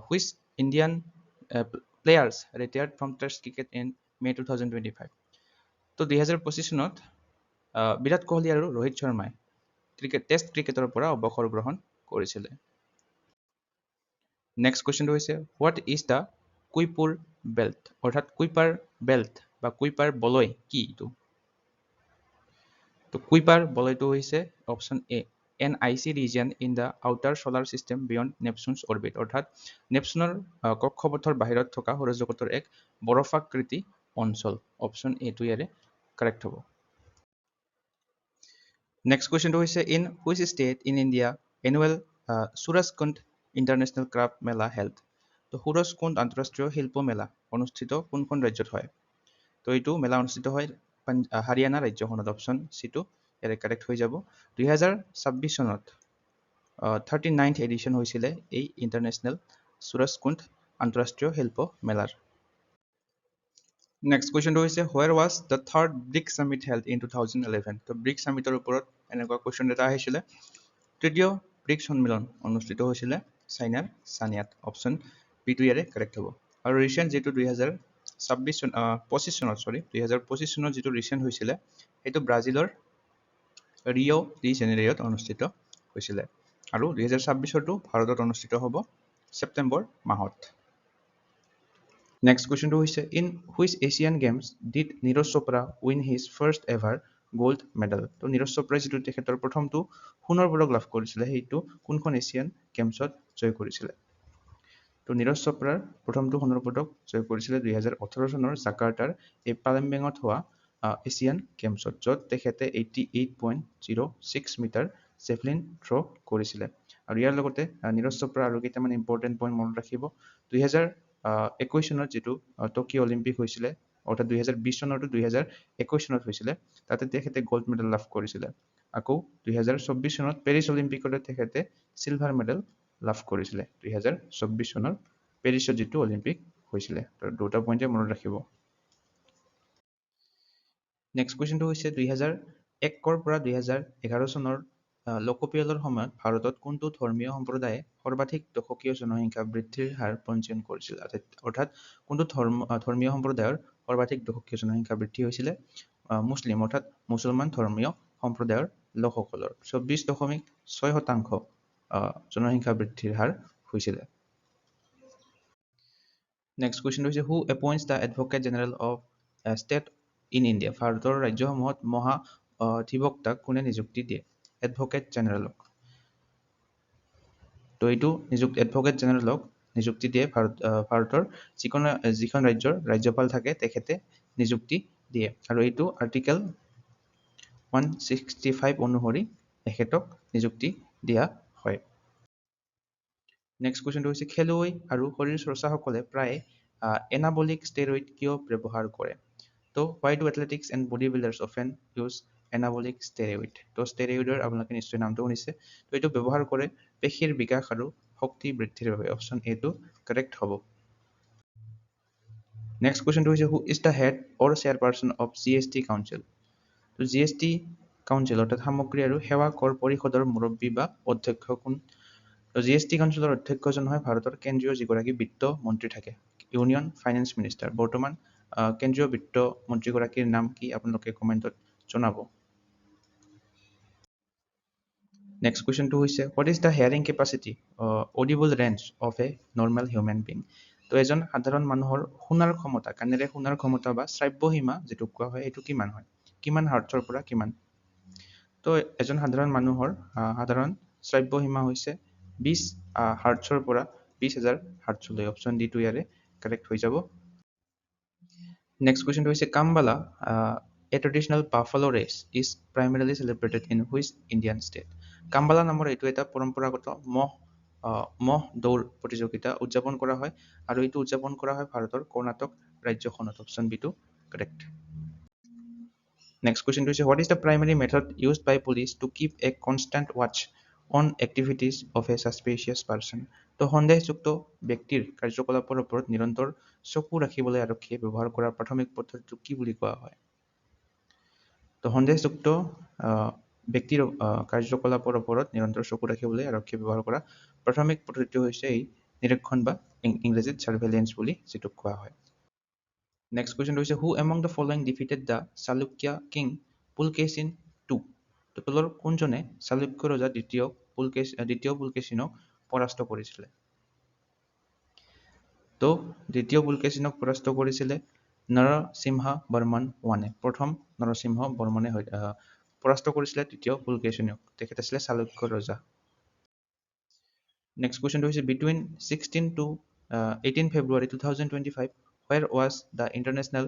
which Indian players retired from Test cricket in May 2025। তো 2025 চনত বিৰাট কোহলি আৰু ৰোহিত শৰ্মাই টেষ্ট ক্ৰিকেটৰ পৰা অৱসৰ গ্ৰহণ কৰিছিলে। নেক্সট কুৱেশ্যনটো হৈছে what is the Kuiper belt, অৰ্থাৎ কুইপাৰ বেল্ট বা কুইপাৰ বলয় কি এইটো? তো কুইপাৰ বলয়টো হৈছে option A an icy region in the outer solar system beyond Neptune's orbit, অৰ্থাৎ নেপচুনৰ কক্ষপথৰ বাহিৰত থকা সৌৰজগতৰ এক বৰফাকৃতি অঞ্চল। অপশ্যন এটো ইয়াৰে কাৰেক্ট হ'ব। নেক্সট কুৱেশ্যনটো হৈছে in which state in India annual Surajkund international craft mela held. তো সুৰজকুণ্ড আন্তঃৰাষ্ট্ৰীয় শিল্প মেলা অনুষ্ঠিত কোনখন ৰাজ্যত হয়? তো এইটো মেলা অনুষ্ঠিত হয় হাৰিয়ানা ৰাজ্যখনত। অপশ্যন চিটো ইয়াৰে কাৰেক্ট হৈ যাব। 2026 চনত 39th এডিশ্যন হৈছিলে এই ইণ্টাৰনেশ্যনেল সুৰজকুণ্ড আন্তঃৰাষ্ট্ৰীয় শিল্প মেলাৰ। নেক্সট কুৱেশ্যনটো হৈছে where was the third brick summit held in 2011। তো ব্ৰিক সামিটৰ ওপৰত এনেকুৱা কুৱেশ্যন এটা আহিছিলে। তৃতীয় ব্ৰিক সন্মিলন অনুষ্ঠিত হৈছিলে চাইনাৰ চানিয়াত। অপশ্যন B2 ইয়াৰে কাৰেক্ট হ'ব। আৰু ৰিচেণ্ট যিটো 2025 চনত যিটো ৰিচেণ্ট হৈছিলে সেইটো ব্ৰাজিলৰ ৰিঅ' ডি জেনেৰিঅ'ত অনুষ্ঠিত হৈছিলে। আৰু 2026ৰটো ভাৰতত অনুষ্ঠিত হ'ব ছেপ্টেম্বৰ মাহত। নেক্সট কুৱেশ্যনটো হৈছে in which Asian games did Neeraj Chopra win his first ever gold medal. তো নীৰজ চোপ্ৰাই যিটো তেখেতৰ প্ৰথমটো সোণৰ পদক লাভ কৰিছিলে সেইটো কোনখন এছিয়ান গেমছত জয় কৰিছিলে? তো নীৰজ চোপ্ৰাৰ প্ৰথমটো সোণৰ পদক জয় কৰিছিলে 2018 চনৰ জাকাৰ্টাৰ এই পালেম্বেঙত হোৱা এছিয়ান গেমছত, য'ত তেখেতে 88.06 মিটাৰ জেভলিন থ্ৰ' কৰিছিলে। আৰু ইয়াৰ লগতে নীৰজ চোপ্ৰা আৰু কেইটামান ইম্পৰ্টেণ্ট পইণ্ট মনত ৰাখিব। 2021 চনত যিটো টকিঅ' অলিম্পিক হৈছিলে, অৰ্থাৎ 2020 চনৰটো 2021 চনত হৈছিলে, তাতে তেখেতে গ'ল্ড মেডেল লাভ কৰিছিলে। আকৌ 2024 চনত পেৰিছ অলিম্পিকতে তেখেতে চিলভাৰ মেডেল লাভ কৰিছিলে 2024 চনৰ পেৰিছত যিটো অলিম্পিক হৈছিলে। দুটা পইণ্টে মনত ৰাখিব। নেক্সট কুৱেশ্যনটো হৈছে 2001 পৰা 2011 চনৰ লোকপিয়লৰ সময়ত ভাৰতত কোনটো ধৰ্মীয় সম্প্ৰদায়ে সৰ্বাধিক দশকীয় জনসংখ্যা বৃদ্ধিৰ হাৰ পঞ্জীয়ন কৰিছিল? অৰ্থাৎ কোনটো ধৰ্মীয় সম্প্ৰদায়ৰ সৰ্বাধিক দশকীয় জনসংখ্যা বৃদ্ধি হৈছিলে? মুছলিম, অৰ্থাৎ মুছলমান ধৰ্মীয় সম্প্ৰদায়ৰ লোকসকলৰ 24.6% জনসংখ্যা বৃদ্ধিৰ হাৰ হৈছিলে। নেক্সট কুৱেশ্যনটো হৈছে who appoints the advocate general of state in India. ভাৰতৰ ৰাজ্যসমূহত মহা অধিবক্তাক কোনে নিযুক্তি দিয়ে? এডভোকেট জেনেৰেলক। তো এইটো এডভোকেট জেনেৰেলক নিযুক্তি দিয়ে ভাৰতৰ যিখন ৰাজ্যৰ ৰাজ্যপাল থাকে তেখেতে নিযুক্তি দিয়ে। আৰু এইটো আৰ্টিকেল 165 অনুসৰি তেখেতক নিযুক্তি দিয়া হয়। নেক্সট কুৱেশ্যনটো হৈছে খেলুৱৈ আৰু শৰীৰ চৰ্চাসকলে প্ৰায়ে এনাবলিক ষ্টেৰইড কিয় ব্যৱহাৰ কৰে? তো why do athletics and bodybuilders often use anabolic steroid? তো ষ্টেৰইডৰ আপোনালোকে নিশ্চয় নামটো শুনিছে। তো এইটো ব্যৱহাৰ কৰে পেশীৰ বিকাশ আৰু শক্তি বৃদ্ধিৰ বাবে। অপশ্যন এটো কাৰেক্ট হ'ব। নেক্সট কুৱেশ্যনটো হৈছে who is the head or chairperson of GST council? তো GST কাউন্সিল অৰ্থাৎ সামগ্ৰী আৰু সেৱা কৰ পৰিষদৰ মুৰব্বী বা অধ্যক্ষ কোন? জিএছটি কাউন্সিলৰ অধ্যক্ষজন হয় ভাৰতৰ কেন্দ্ৰীয় যিগৰাকী বিত্ত মন্ত্ৰী থাকে, ইউনিয়ন ফাইনেন্স মিনিষ্টাৰ। বৰ্তমান কেন্দ্ৰীয় বিত্ত মন্ত্ৰীগৰাকীৰ নাম কি আপোনালোকে কমেণ্টত জনাব। নেক্সট কুৱেশ্যনটো হৈছে what is the hearing capacity audible range of A normal human being? তো এজন সাধাৰণ মানুহৰ শুনাৰ ক্ষমতা, কাণেৰে শুনাৰ ক্ষমতা বা শ্ৰাব্য সীমা যিটো কোৱা হয় এইটো কিমান হয়? কিমান হাৰ্টছৰ পৰা কিমান? তো এজন সাধাৰণ মানুহৰ সাধাৰণ শ্ৰাব্য সীমা হৈছে 20 হাৰ্টছৰ পৰা 20,000 হাৰ্টছলৈ। অপশ্যন ডি টো ইয়াৰে কাৰেক্ট হৈ যাব। নেক্সট কুৱেশ্যনটো হৈছে Kambala a traditional buffalo race is primarily celebrated in which Indian state? Kambala নামৰ এইটো এটা পৰম্পৰাগত মহ দৌৰ প্ৰতিযোগিতা উদযাপন কৰা হয় আৰু এইটো উদযাপন কৰা হয় ভাৰতৰ কৰ্ণাটক ৰাজ্যখনত। অপশ্যন বি টো কাৰেক্ট। নেক্সট কুৱেশ্যনটো হৈছে what is the primary method used by police to keep a constant watch on activities of a suspicious person? তো সন্দেহযুক্ত ব্যক্তিৰ কাৰ্যকলাপৰ ওপৰত নিৰন্তৰ চকু ৰাখিবলৈ আৰক্ষীয়ে ব্যৱহাৰ কৰা প্ৰাথমিক পদ্ধতিটো কি বুলি কোৱা হয়? তো সন্দেহযুক্ত ব্যক্তিৰ কাৰ্যকলাপৰ ওপৰত নিৰন্তৰ চকু ৰাখিবলৈ আৰক্ষীয়ে ব্যৱহাৰ কৰা প্ৰাথমিক পদ্ধতিটো হৈছে এই নিৰীক্ষণ বা ইংৰাজীত ছাৰ্ভেইলেন্স বুলি যিটোক কোৱা হয়। নেক্সট কুৱেশ্যনটো হৈছে who among the following defeated the Chalukya king Pulakeshin II? তো তলৰ কোনজনে চালুক্য ৰজা দ্বিতীয় পুলকেশিনক পৰাস্ত কৰিছিলে? তো দ্বিতীয় পুলকেশিনক পৰাস্ত কৰিছিলে নৰসিম্হা বৰ্মন ওৱানে। প্ৰথম নৰসিংহ বৰ্মনে পৰাস্ত কৰিছিলে তৃতীয় পুলকেশিনক। তেখেত আছিলে চালুক্য ৰজা। নেক্সট কুৱেশ্যনটো হৈছে between 16 to 18 February 2025 where was the International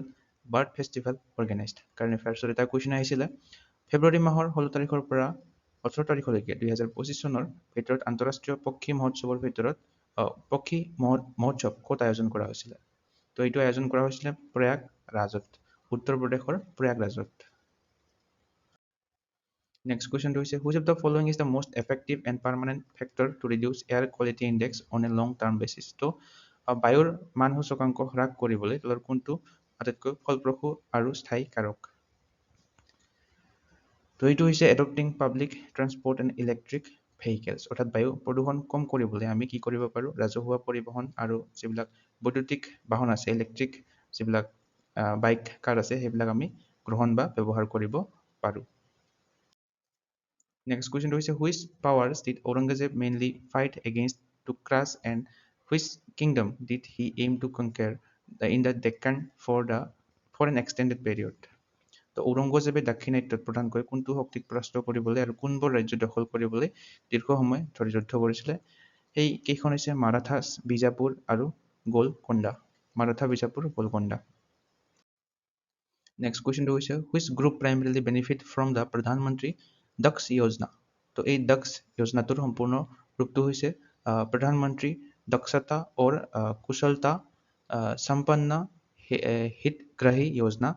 Bird Festival organized? Current এফেয়াৰ্ছৰ এটা কুৱেশ্যন আহিছিলে। ফেব্ৰুৱাৰী মাহৰ 16 তাৰিখৰ পৰা 18 তাৰিখলৈকে 2025 চনৰ ভিতৰত আন্তঃৰাষ্ট্ৰীয় পক্ষী মহোৎসৱৰ ভিতৰত পক্ষী মহোৎসৱ ক'ত আয়োজন কৰা হৈছিলে? তো এইটো আয়োজন কৰা হৈছিলে প্ৰয়াগৰাজত, উত্তৰ প্ৰদেশৰ প্ৰয়াগৰাজত। নেক্সট কুৱেশ্যনটো হৈছে which of the following is the most effective and permanent factor to reduce air quality index on a long term basis? তো বায়ুৰ মান সূচকাংক হ্ৰাস কৰিবলৈ তলৰ কোনটো আটাইতকৈ ফলপ্ৰসূ আৰু স্থায়ী কাৰক? তো এইটো হৈছে adopting public transport and electric vehicles, অৰ্থাৎ বায়ু প্ৰদূষণ কম কৰিবলৈ আমি কি কৰিব পাৰোঁ? ৰাজহুৱা পৰিবহণ আৰু যিবিলাক বৈদ্যুতিক বাহন আছে, ইলেক্ট্ৰিক যিবিলাক বাইক কাৰ আছে সেইবিলাক আমি গ্ৰহণ বা ব্যৱহাৰ কৰিব পাৰোঁ। নেক্সট কুৱেশ্যনটো হৈছে which powers did Aurangzeb mainly fight against to crush and which kingdom did he aim to conquer in the Deccan for an extended period? তো ঔৰংগজেবে দাক্ষিণাত্যত প্ৰধানকৈ কোনটো শক্তিক পৰাস্ত কৰিবলৈ আৰু কোনবোৰ ৰাজ্য দখল কৰিবলৈ দীৰ্ঘ সময় ধৰি যুদ্ধ কৰিছিলে? সেই কেইখন হৈছে মাৰাঠাছ, বিজাপুৰ আৰু গোলকোণ্ডা। মাৰাঠা, বিজাপুৰ, গোলকোণ্ডা। নেক্সট কুৱেশ্যনটো হৈছে which group primarily benefit from the প্ৰধানমন্ত্ৰী দক্ষ যোজনা? তো এই দক্ষ যোজনাটোৰ সম্পূৰ্ণ ৰূপটো হৈছে প্ৰধানমন্ত্ৰী দক্ষতা और কুশলতা সম্পন্ন হিতগ্ৰাহী যোজনা।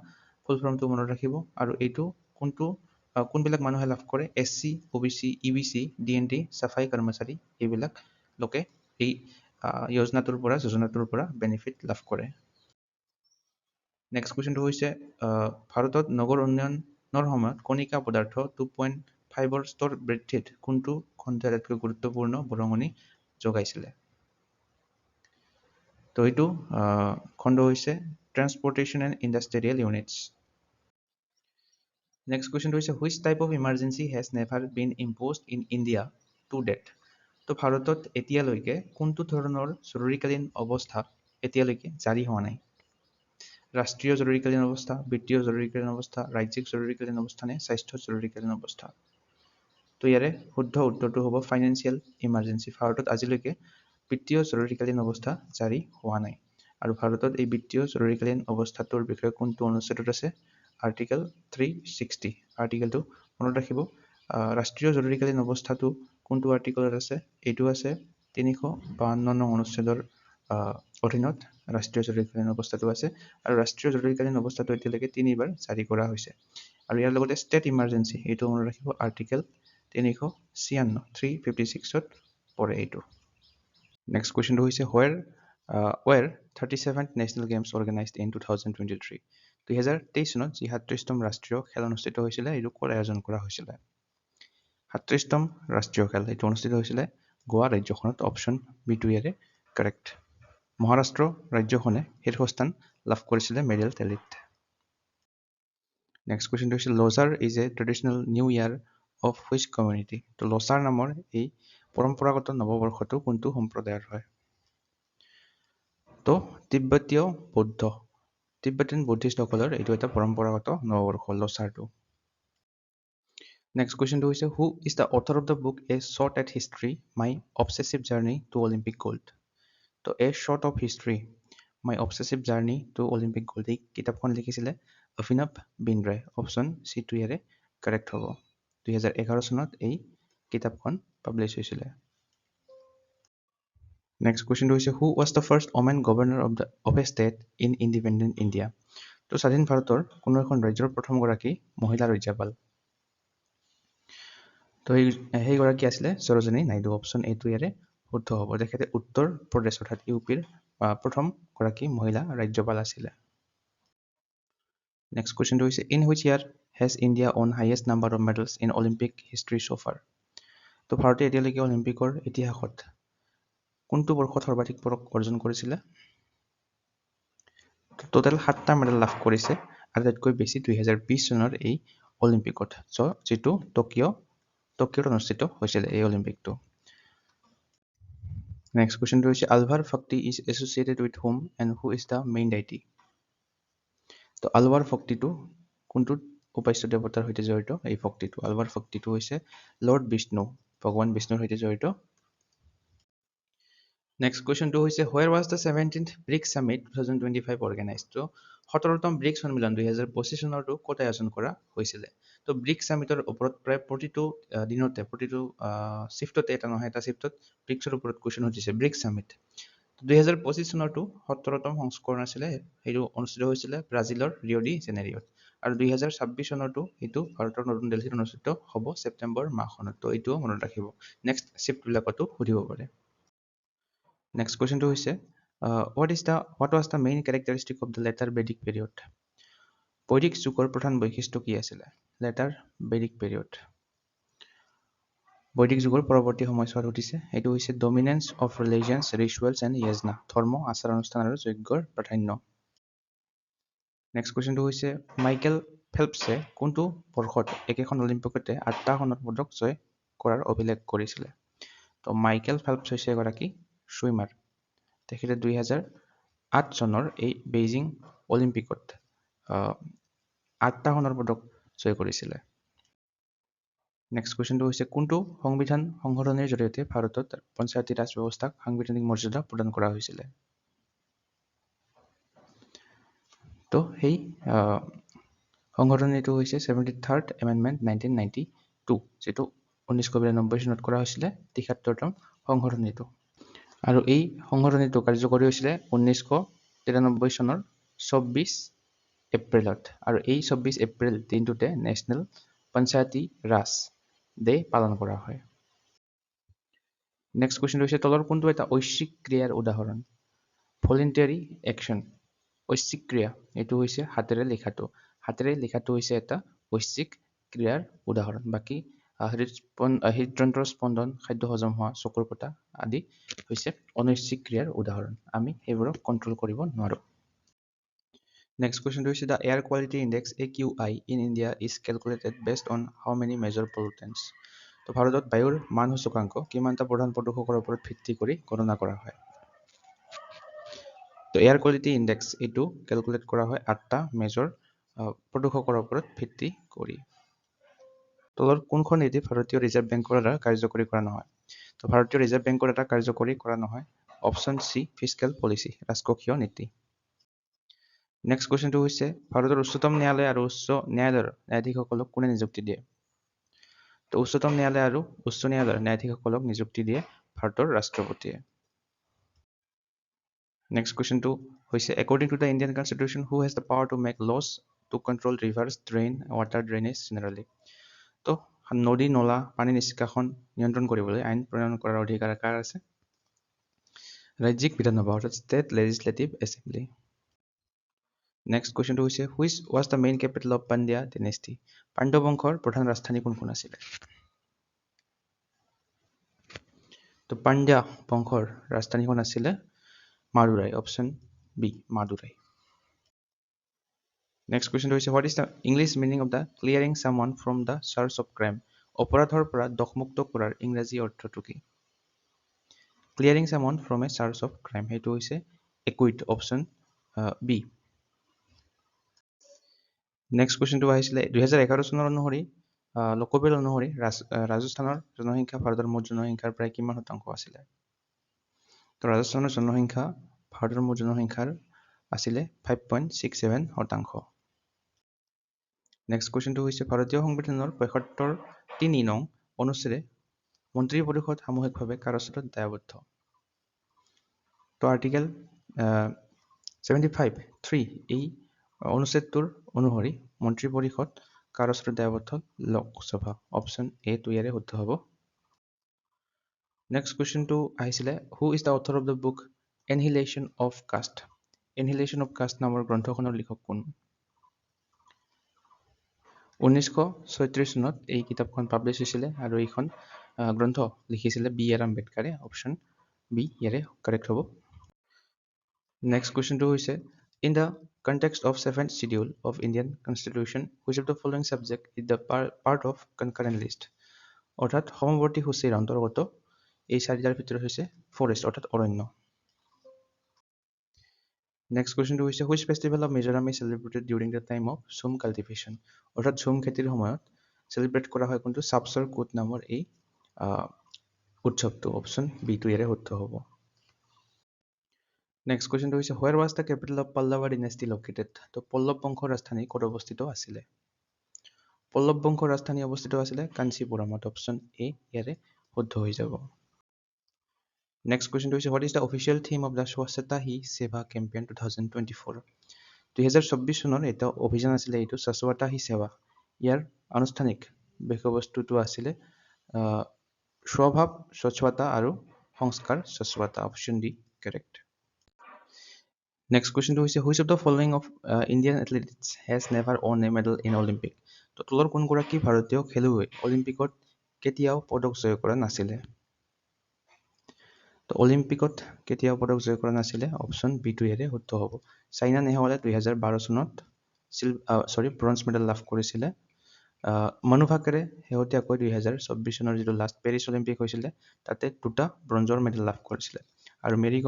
ফুল ফৰ্মটো মনত ৰাখিব। আৰু এইটো কোনবিলাক মানুহে লাভ কৰে? SC, OBC, EBC, DNT, চাফাই কৰ্মচাৰী এইবিলাক লোকে এই যোজনাটোৰ পৰা বেনিফিট লাভ কৰে। নেক্সট কুৱেশ্যনটো হৈছে ভাৰতত নগৰ উন্নয়নৰ সময়ত কণিকা পদাৰ্থ 2.5ৰ স্তৰ বৃদ্ধিত কোনটো খণ্ডই আটাইতকৈ গুৰুত্বপূৰ্ণ বৰঙণি যোগাইছিলে? তো এইটো খণ্ড হৈছে transportation and industrial units. Next কুৱেশ্যনটো হৈছে which type of emergency has never been imposed in India to date? তো ভাৰতত এতিয়ালৈকে কোনটো ধৰণৰ জৰুৰীকালীন অৱস্থা এতিয়ালৈকে জাৰি হোৱা নাই? ৰাষ্ট্ৰীয় জৰুৰীকালীন অৱস্থা, বিত্তীয় জৰুৰীকালীন অৱস্থা, ৰাজ্যিক জৰুৰীকালীন অৱস্থা নে স্বাস্থ্য জৰুৰীকালীন অৱস্থা? তো ইয়াৰে শুদ্ধ উত্তৰটো হ'ব ফাইনেন্সিয়েল ইমাৰ্জেঞ্চি। ভাৰতত আজিলৈকে বিত্তীয় জৰুৰীকালীন অৱস্থা জাৰি হোৱা নাই। আৰু ভাৰতত এই বিত্তীয় জৰুৰীকালীন অৱস্থাটোৰ বিষয়ে কোনটো অনুচ্ছেদত আছে? আৰ্টিকেল 360। আৰ্টিকেলটো মনত ৰাখিব। ৰাষ্ট্ৰীয় জৰুৰীকালীন অৱস্থাটো কোনটো আৰ্টিকেলত আছে? এইটো আছে 352 নং অনুচ্ছেদৰ অধীনত ৰাষ্ট্ৰীয় জৰুৰীকালীন অৱস্থাটো আছে। আৰু ৰাষ্ট্ৰীয় জৰুৰীকালীন অৱস্থাটো এতিয়ালৈকে 3বাৰ জাৰি কৰা হৈছে। আৰু ইয়াৰ লগতে ষ্টেট ইমাৰ্জেঞ্চি এইটো মনত ৰাখিব। আৰ্টিকেল 356ত পৰে এইটো। নেক্সট কুৱেশ্যনটো হৈছে ৱেৰ 37th national games organised in 2023? 2023 চনত যি 37তম ৰাষ্ট্ৰীয় খেল অনুষ্ঠিত হৈছিলে এইটো ক'ত আয়োজন কৰা হৈছিলে 37তম ৰাষ্ট্ৰীয় খেল এইটো অনুষ্ঠিত হৈছিলে গোৱা ৰাজ্যখনত অপশ্যন বি2 ইয়াৰে কাৰেক্ট মহাৰাষ্ট্ৰ ৰাজ্যখনে শীৰ্ষস্থান লাভ কৰিছিলে মেডেল টেলিত নেক্সট কুৱেশ্যনটো হৈছে Losar is a traditional new year of which community তো লছাৰ নামৰ এই পৰম্পৰাগত নৱবৰ্ষটো কোনটো সম্প্ৰদায়ৰ হয় তো তিব্বতীয় বৌদ্ধ তিব্বতীয়ান বুদ্ধিষ্টসকলৰ এইটো এটা পৰম্পৰাগত নৱবৰ্ষ লছাৰটো নেক্সট কুৱেশ্যনটো হৈছে who is the author of the book a shot at history my obsessive journey to Olympic gold তো a shot of history my obsessive journey to Olympic gold এই কিতাপখন লিখিছিলে অভিনৱ বিন্দ্ৰাই অপশ্যন চি2 ইয়াৰে কাৰেক্ট হ'ব 2011 চনত এই কিতাপখন পাব্লিছ হৈছিলে নেক্সট কুৱেশ্যনটো হৈছে who was the first women governor of a state in independent India তো স্বাধীন ভাৰতৰ কোনো এখন ৰাজ্যৰ প্ৰথমগৰাকী মহিলা ৰাজ্যপাল তো সেইগৰাকী আছিলে সৰোজিনী নাইডু অপশ্যন এ2 ইয়াৰে শুদ্ধ হ'ব তেখেতে উত্তৰ প্ৰদেশ অৰ্থাৎ ইউপিৰ প্ৰথমগৰাকী মহিলা ৰাজ্যপাল আছিলে নেক্সট কুৱেশ্যনটো হৈছে in which year has India won highest number of medals in Olympic history so far তো ভাৰতে এতিয়ালৈকে অলিম্পিকৰ ইতিহাসত কোনটো বৰ্ষত সৰ্বাধিক পদক অৰ্জন কৰিছিলে টোটেল 7টা মেডেল লাভ কৰিছে আৰু তাতকৈ বেছি 2020 চনৰ এই অলিম্পিকত যিটো টকিঅ'ত অনুষ্ঠিত হৈছিলে এই অলিম্পিকটো নেক্সট কুৱেশ্যনটো হৈছে Alvar Bhakti is associated with whom and who is the main deity তো আলৱাৰ ভক্তিটো কোনটো উপাস্য দেৱতাৰ সৈতে জড়িত এই ভক্তিটো আলৱাৰ ভক্তিটো হৈছে লৰ্ড বিষ্ণু ভগৱান বিষ্ণুৰ সৈতে জড়িত নেক্সট কুৱেশ্যনটো হৈছে where was the 17th bricks summit 2025 organised তো 17তম ব্ৰিক্স সন্মিলন 2025 চনৰটো ক'ত আয়োজন কৰা হৈছিলে তো ব্ৰিক্স সামিটৰ ওপৰত প্ৰায় প্ৰতিটো দিনতে প্ৰতিটো শিফ্টতে এটা নহয় এটা শিফ্টত ব্ৰিক্সৰ ওপৰত কুৱেশ্যন সুধিছে ব্ৰিক্স সামিট 2025 চনৰটো 17তম সংস্কৰণ আছিলে সেইটো অনুষ্ঠিত হৈছিলে ব্ৰাজিলৰ ৰিঅ' ডি জেনেৰিঅ'ত আৰু 2026 চনৰটো এইটো ভাৰতৰ নতুন দিল্লীত অনুষ্ঠিত হ'ব ছেপ্টেম্বৰ মাহখনত তো এইটোও মনত ৰাখিব নেক্সট শিফ্টবিলাকতো সুধিব পাৰে নেক্সট কুৱেশ্যনটো হৈছে what was the main characteristic of the later Vedic period বৈদিক যুগৰ প্ৰধান বৈশিষ্ট্য কি আছিলে later Vedic period বৈদিক যুগৰ পৰৱৰ্তী সময়ছোৱাত উঠিছে এইটো হৈছে ডমিনেন্স অফ ৰিলিজিয়নছ ৰিচুৱেলছ এণ্ড য়াজনা ধৰ্ম আচাৰ অনুষ্ঠান আৰু যজ্ঞৰ প্ৰাধান্য নেক্সট কুৱেশ্যনটো হৈছে মাইকেল ফেল্পছে কোনটো বৰ্ষত একেখন অলিম্পিকতে 8টা সোণৰ পদক জয় কৰাৰ অভিলেখ কৰিছিলে তো মাইকেল ফেল্পছ হৈছে এগৰাকী ছুইমাৰ তেখেতে 2008 চনৰ এই বেইজিং অলিম্পিকত 8টা সোণৰ পদক জয় কৰিছিলে নেক্সট কুৱেশ্যনটো হৈছে কোনটো সংবিধান সংশোধনীৰ জৰিয়তে ভাৰতত পঞ্চায়তী ৰাজ ব্যৱস্থাক সাংবিধানিক মৰ্যাদা প্ৰদান কৰা হৈছিলে তো সেই সংশোধনীটো হৈছে 73rd এমেণ্ডমেণ্ট 1992 যেটো 1992 চনত কৰা হৈছিলে 73তম সংশোধনীটো আৰু এই সংশোধনীটো কাৰ্যকৰী হৈছিলে 1993 চনৰ 24 এপ্ৰিলত আৰু এই 24 এপ্ৰিল দিনটোতে নেশ্যনেল পঞ্চায়তী ৰাজ ডে পালন কৰা হয় নেক্সট কুৱেশ্যনটো হৈছে তলৰ কোনটো এটা ঐচ্ছিক ক্ৰিয়াৰ উদাহৰণ ভলেণ্টাৰী একশ্যন ঐচ্ছিক ক্ৰিয়া এইটো হৈছে হাতেৰে লিখাটো হৈছে এটা ঐচ্ছিক ক্ৰিয়াৰ উদাহৰণ বাকি হৃদযন্ত্ৰৰ স্পন্দন খাদ্য হজম হোৱা চকুৰ পতা আদি হৈছে অনৈচ্ছিক ক্ৰিয়াৰ উদাহৰণ আমি সেইবোৰক কণ্ট্ৰল কৰিব নোৱাৰো নেক্সট কুৱেশ্যনটো হৈছে the air quality index AQI in India is calculated based on how many major pollutants তো ভাৰতত বায়ুৰ মান সূচকাংক কিমানটা প্ৰধান প্ৰদূষকৰ ওপৰত ভিত্তি কৰি গণনা কৰা হয় তো এয়াৰ কোৱালিটি ইণ্ডেক্স এইটো কেলকুলেট কৰা হয় 8টা মেজৰ প্ৰদূষকৰ ওপৰত ভিত্তি কৰি তলৰ কোনখন নীতি ভাৰতীয় ৰিজাৰ্ভ বেংকৰ দ্বাৰা কাৰ্যকৰী কৰা নহয় তো ভাৰতীয় ৰিজাৰ্ভ বেংকৰ দ্বাৰা কাৰ্যকৰী কৰা নহয় অপশ্যন চি ফিস্কেল পলিচি ৰাজকক্ষীয় নীতি নেক্সট কুৱেশ্যনটো হৈছে ভাৰতৰ উচ্চতম ন্যায়ালয় আৰু উচ্চ ন্যায়ালয়ৰ ন্যায়াধীশসকলক কোনে নিযুক্তি দিয়ে তো উচ্চতম ন্যায়ালয় আৰু উচ্চ ন্যায়ালয়ৰ ন্যায়াধীশসকলক নিযুক্তি দিয়ে ভাৰতৰ ৰাষ্ট্ৰপতিয়ে নেক্সট কুৱেশ্যনটো হৈছে according to the Indian Constitution who has the power to make laws to control rivers drain water drainage generally তো নদী নলা পানী নিষ্কাশন নিয়ন্ত্ৰণ কৰিবলৈ আইন প্ৰণয়ন কৰাৰ অধিকাৰ কাৰ আছে ৰাজ্যিক বিধানসভা অৰ্থাৎ ষ্টেট লেজিসলেটিভ এছেম্বলি নেক্সট কুৱেশ্যনটো হৈছে which was the main capital of Pandya dynasty Pandya বংশৰ প্ৰধান ৰাজধানী কোনখন আছিলে তো পাণ্ড্যা বংশৰ ৰাজধানীখন আছিলে Madurai option B Madurai next কুৱেশ্যনটো হৈছে what is the English meaning of the clearing someone from the charge of crime অপৰাধৰ পৰা দোষমুক্ত কৰাৰ ইংৰাজী অৰ্থটো কি clearing someone from a charge of crime সেইটো হৈছে একুইট অপশ্যন বি নেক্সট কুৱেশ্যনটো আহিছিলে 2011 চনৰ অনুসৰি লোকপিয়ল অনুসৰি ৰাজস্থানৰ জনসংখ্যা ভাৰতৰ মুঠ জনসংখ্যাৰ প্ৰায় কিমান শতাংশ আছিলে তো ৰাজস্থানৰ জনসংখ্যা ভাৰতৰ মুঠ জনসংখ্যাৰ আছিলে 5.67 শতাংশ নেক্সট কুৱেশ্যনটো হৈছে ভাৰতীয় সংবিধানৰ ৭৫ নং অনুচ্ছেদে মন্ত্ৰী পৰিষদ সামূহিকভাৱে কাৰ ওচৰত দায়বদ্ধ তো আৰ্টিকেল 75(3) এই অনুচ্ছেদটোৰ অনুসৰি মন্ত্ৰী পৰিষদ কাৰ ওচৰত দায়বদ্ধ লোকসভা অপশ্যন এ টো ইয়াৰে শুদ্ধ হ'ব নেক্সট কুৱেশ্যনটো আহিছিলে who is the author of the book annihilation of caste annihilation of caste নামৰ গ্ৰন্থখনৰ লিখক কোন 1936 চনত এই কিতাপখন পাব্লিছ হৈছিলে আৰু এইখন গ্ৰন্থ লিখিছিলে বি আৰ আম্বেদকাৰে অপশ্যন বি ইয়াৰে কাৰেক্ট হ'ব নেক্সট কুৱেশ্যনটো হৈছে in the context of 7th schedule of Indian Constitution, which of the following subject is the part of concurrent list? অৰ্থাৎ সমৱৰ্তী সূচীৰ অন্তৰ্গত এই চাৰিটাৰ ভিতৰত হৈছে ফৰেষ্ট অৰ্থাৎ অৰণ্য নেক্সট কুৱেশ্যনটো হৈছে which festival of Mizoram is celebrated during the time of zoom cultivation অৰ্থাৎ ঝুম খেতিৰ সময়ত চেলিব্ৰেট কৰা হয় কোনটো সাপচৰ কুট নামৰ এই উৎসৱটো অপশ্যন বি টো ইয়াৰে শুদ্ধ হ'ব নেক্সট কুৱেশ্যনটো হৈছে where was the capital of Pallava dynasty located তো পল্লৱ বংশৰ ৰাজধানী ক'ত অৱস্থিত আছিলে পল্লৱ বংশৰ ৰাজধানী অৱস্থিত আছিলে কাঞ্চীপুৰমত অপশ্যন এ ইয়াৰে শুদ্ধ হৈ যাব নেক্সট কুৱেশ্যনটো হৈছে what is the official theme of the স্বচ্ছতা হি সেৱা campaign 2024 2024 চনৰ এটা অভিযান আছিলে এইটো স্বচ্ছতা হি সেৱা ইয়াৰ আনুষ্ঠানিক বিষয়বস্তুটো আছিলে স্বভাৱ স্বচ্ছতা আৰু সংস্কাৰ স্বচ্ছতা অপশ্যন ডি কাৰেক্ট নেক্সট কুৱেশ্যনটো হৈছে which of the following of Indian athletes has never won a medal in Olympic তো তলৰ কোনগৰাকী ভাৰতীয় খেলুৱৈ অলিম্পিকত কেতিয়াও পদক জয় কৰা নাছিলে তো অলিম্পিকত কেতিয়াও পদক জয় কৰা নাছিলে অপশ্যন বি টো ইয়াৰে শুদ্ধ হ'ব চাইনা নেহৱালে 2012 চনত ব্ৰঞ্জ মেডেল লাভ কৰিছিলে মনু ভাকেৰে শেহতীয়াকৈ 2024 চনৰ যিটো লাষ্ট পেৰিছ অলিম্পিক হৈছিলে তাতে দুটা ব্ৰঞ্জৰ মেডেল লাভ কৰিছিলে আৰু মেৰী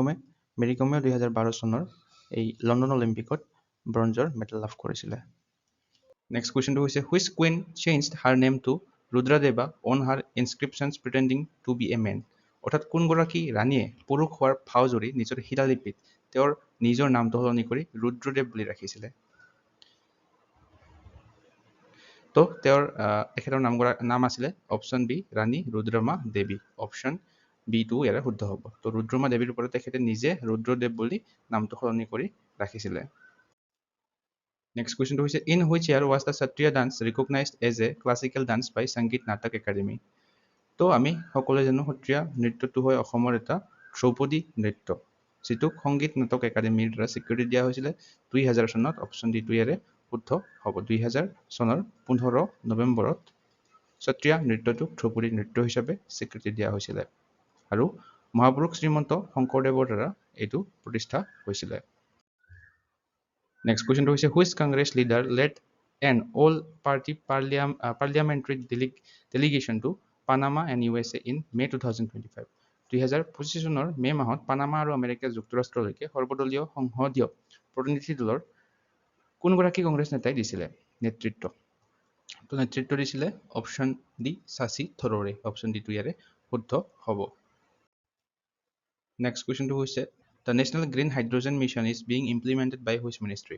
কমে 2012 চনৰ এই লণ্ডন অলিম্পিকত ব্ৰঞ্জৰ মেডেল লাভ কৰিছিলে নেক্সট কুৱেশ্যনটো হৈছে which queen changed her name to ৰুদ্ৰদেৱা on her inscriptions pretending to be a man অৰ্থাৎ কোনগৰাকী ৰাণীয়ে পুৰুষ হোৱাৰ ভাও জৰি নিজৰ শিলালিপিত তেওঁৰ নিজৰ নামটো সলনি কৰি ৰুদ্ৰদেৱ বুলি ৰাখিছিলে তো তেওঁৰ এখেতৰ নাম আছিলে অপশ্যন বি ৰাণী ৰুদ্ৰমা দেৱী অপশ্যন বি টো ইয়াৰে শুদ্ধ হ'ব তো ৰুদ্ৰমা দেৱীৰ ওপৰত তেখেতে নিজে ৰুদ্ৰদেৱ বুলি নামটো সলনি কৰি ৰাখিছিলে নেক্সট কুৱেশ্যনটো হৈছে in which year was the Sattriya dance recognized as a classical dance by Sangeet Natak academy তো আমি সকলোৱে জানো সত্ৰীয়া নৃত্যটো হয় অসমৰ এটা ধ্ৰুপদী নৃত্য যিটোক সংগীত নাটক একাডেমীৰ দ্বাৰা স্বীকৃতি দিয়া হৈছিলে 2000 চনত অপশ্যন ডি টো ইয়াৰে শুদ্ধ হ'ব 2000 চনৰ 15 নৱেম্বৰত সত্ৰীয়া নৃত্যটোক ধ্ৰুপদী নৃত্য হিচাপে স্বীকৃতি দিয়া হৈছিলে আৰু মহাপুৰুষ শ্ৰীমন্ত শংকৰদেৱৰ দ্বাৰা এইটো প্ৰতিষ্ঠা হৈছিলে নেক্সট কুৱেশ্যনটো হৈছে which Congress leader led an all party parliamentary delegation to Panama and USA in May 2025 2025 চনৰ মে মাহত পানামা আৰু আমেৰিকা যুক্তৰাষ্ট্ৰলৈকে সৰ্বদলীয় সংসদীয় প্ৰতিনিধি দলৰ কোনগৰাকী কংগ্ৰেছ নেতাই দিছিলে নেতৃত্ব তো নেতৃত্ব দিছিলে অপশ্যন ডি শশী থাৰুৰে অপশ্যন ডি টো ইয়াৰে শুদ্ধ হ'ব নেক্সট কুৱেশ্যনটো হৈছে the national green hydrogen mission is being implemented by which ministry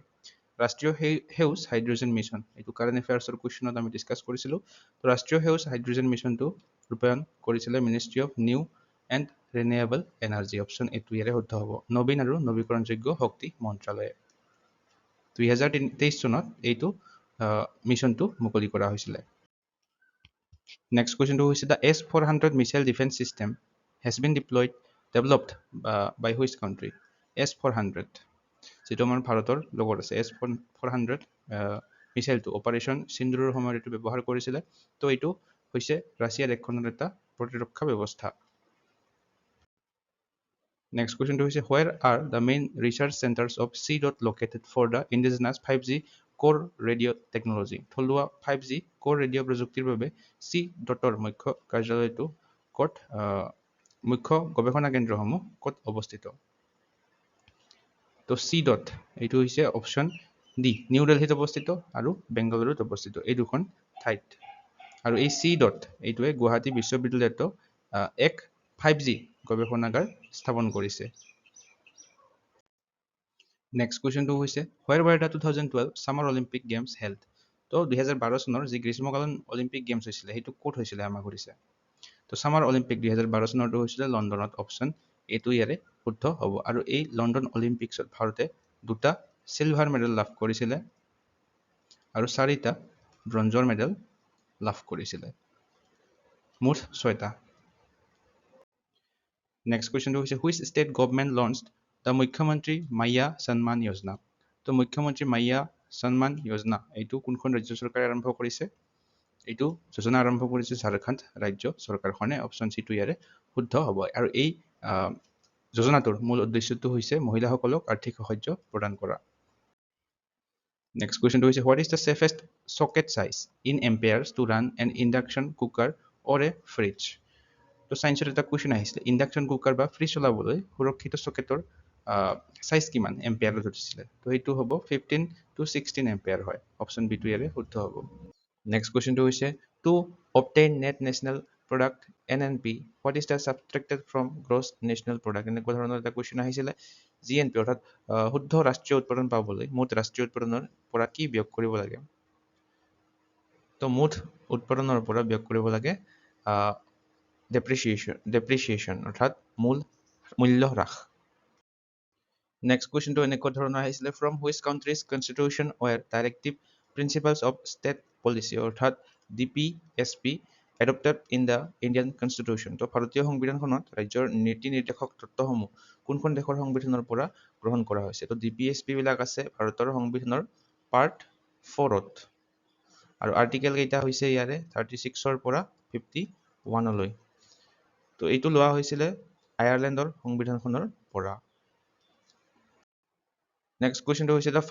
ৰাষ্ট্ৰীয় সেউজ হাইড্ৰজেন মিছন এইটো কাৰেণ্ট এফেয়াৰ্ছৰ কুৱেশ্যনত আমি ডিছকাছ কৰিছিলোঁ তো ৰাষ্ট্ৰীয় সেউজ হাইড্ৰজেন মিছনটো ৰূপায়ণ কৰিছিলে ministry of new and renewable energy option A টো ইয়াৰে শুদ্ধ হ'ব নবীন আৰু নৱীকৰণযোগ্য শক্তি মন্ত্ৰালয়ে 2023 চনত এইটো মিছনটো মুকলি কৰা হৈছিলে নেক্সট কুৱেশ্যনটো হৈছে the S-400 missile defence system has been developed by which country S-400 যেটো আমাৰ ভাৰতৰ লগত আছে S-400 মিছাইলটো অপাৰেশ্যন সিন্দুৰৰ সময়ত এইটো ব্যৱহাৰ কৰিছিলে তো এইটো হৈছে ৰাছিয়াৰ দেশখনৰ এটা প্ৰতিৰক্ষা ব্যৱস্থা Next question to is where are the main research centers of C. located for the indigenous 5G core radio technology? থলুৱা 5G core radio প্ৰযুক্তিৰ বাবে C. ৰ মুখ্য কাৰ্যালয়টো ক'ত মুখ্য গৱেষণা কেন্দ্ৰসমূহ ক'ত অৱস্থিত? তো C. এইটো হৈছে অপশ্যন ডি নিউ দিল্লীত অৱস্থিত আৰু বেংগালুৰুত অৱস্থিত এই দুখন ঠাইত আৰু এই C. এইটোৱে গুৱাহাটী বিশ্ববিদ্যালয়তো এক 5G গৱেষণাগাৰ স্থাপন কৰিছে Next question to হৈছে where were the 2012 Summer Olympic Games held? তো 2012 চনৰ যি গ্ৰীষ্মকালীন অলিম্পিক গেমছ হৈছিলে সেইটো ক'ত হৈছিলে আমাক সুধিছে তো সামাৰ অলিম্পিক 2012 চনৰটো হৈছিলে লণ্ডনত অপশ্যন এটো ইয়াৰে শুদ্ধ হ'ব আৰু এই লণ্ডন অলিম্পিকছত ভাৰতে দুটা সিলভাৰ মেডেল লাভ কৰিছিলে আৰু চাৰিটা ব্ৰঞ্জৰ মেডেল লাভ কৰিছিলে মুঠ 6টা Next question to which state government launched the Mukhyamantri Maya Sanman Yojana? তো Mukhyamantri Maya Sanman Yojana এইটো কোনখন ৰাজ্য চৰকাৰে আৰম্ভ কৰিছে এইটো যোজনা আৰম্ভ কৰিছে ঝাৰখণ্ড ৰাজ্য চৰকাৰখনে অপশ্যন সি টো ইয়াৰে শুদ্ধ হ'ব আৰু এই যোজনাটোৰ মূল উদ্দেশ্যটো হৈছে মহিলাসকলক আৰ্থিক সাহায্য প্ৰদান কৰা Next question to হৈছে what is the safest socket size in amperes to run an induction cooker or a fridge? তো সায়েন্সৰ এটা কোৱেশ্চন আহিছিল ইন্ডাকচন কুকাৰ বা ফ্ৰিজ চলাবলৈ সুৰক্ষিত সকেটৰ সাইজ কিমান এম্পিয়াৰত উঠিছিলে তো এইটো হ'ব 15 to 16 এম্পিয়াৰ হয় অপশ্যন বি টো ইয়াৰে শুদ্ধ হ'ব নেক্সট কোৱেশ্চনটো হৈছে two obtain net national product NNP what is the subtracted from gross national product এনেকুৱা ধৰণৰ এটা কোৱেশ্চন আহিছিলে GNP অৰ্থাৎ শুদ্ধ ৰাষ্ট্ৰীয় উৎপাদন পাবলৈ মুঠ ৰাষ্ট্ৰীয় উৎপাদনৰ পৰা কি বিয়োগ কৰিব লাগে তো মুঠ উৎপাদনৰ পৰা বিয়োগ কৰিব লাগে depreciation অৰ্থাৎ মূল্য হ্ৰাস Next question to এনেকুৱা ধৰণৰ আহিছিলে from which country's constitution were directive principles of state policy অৰ্থাৎ DPSP adopted in the Indian constitution তো ভাৰতীয় সংবিধানখনত ৰাজ্যৰ নীতি নিৰ্দেশক তত্ত্বসমূহ কোনখন দেশৰ সংবিধানৰ পৰা গ্ৰহণ কৰা হৈছে তো DPSP বিলাক আছে ভাৰতৰ সংবিধানৰ পাৰ্ট 4ত আৰু আৰ্টিকেল কেইটা হৈছে ইয়াৰে 36 ৰ পৰা 51 লৈ তো এইটো লোৱা হৈছিলে আয়াৰলেণ্ডৰ সংবিধানখনৰ পৰা Next question to the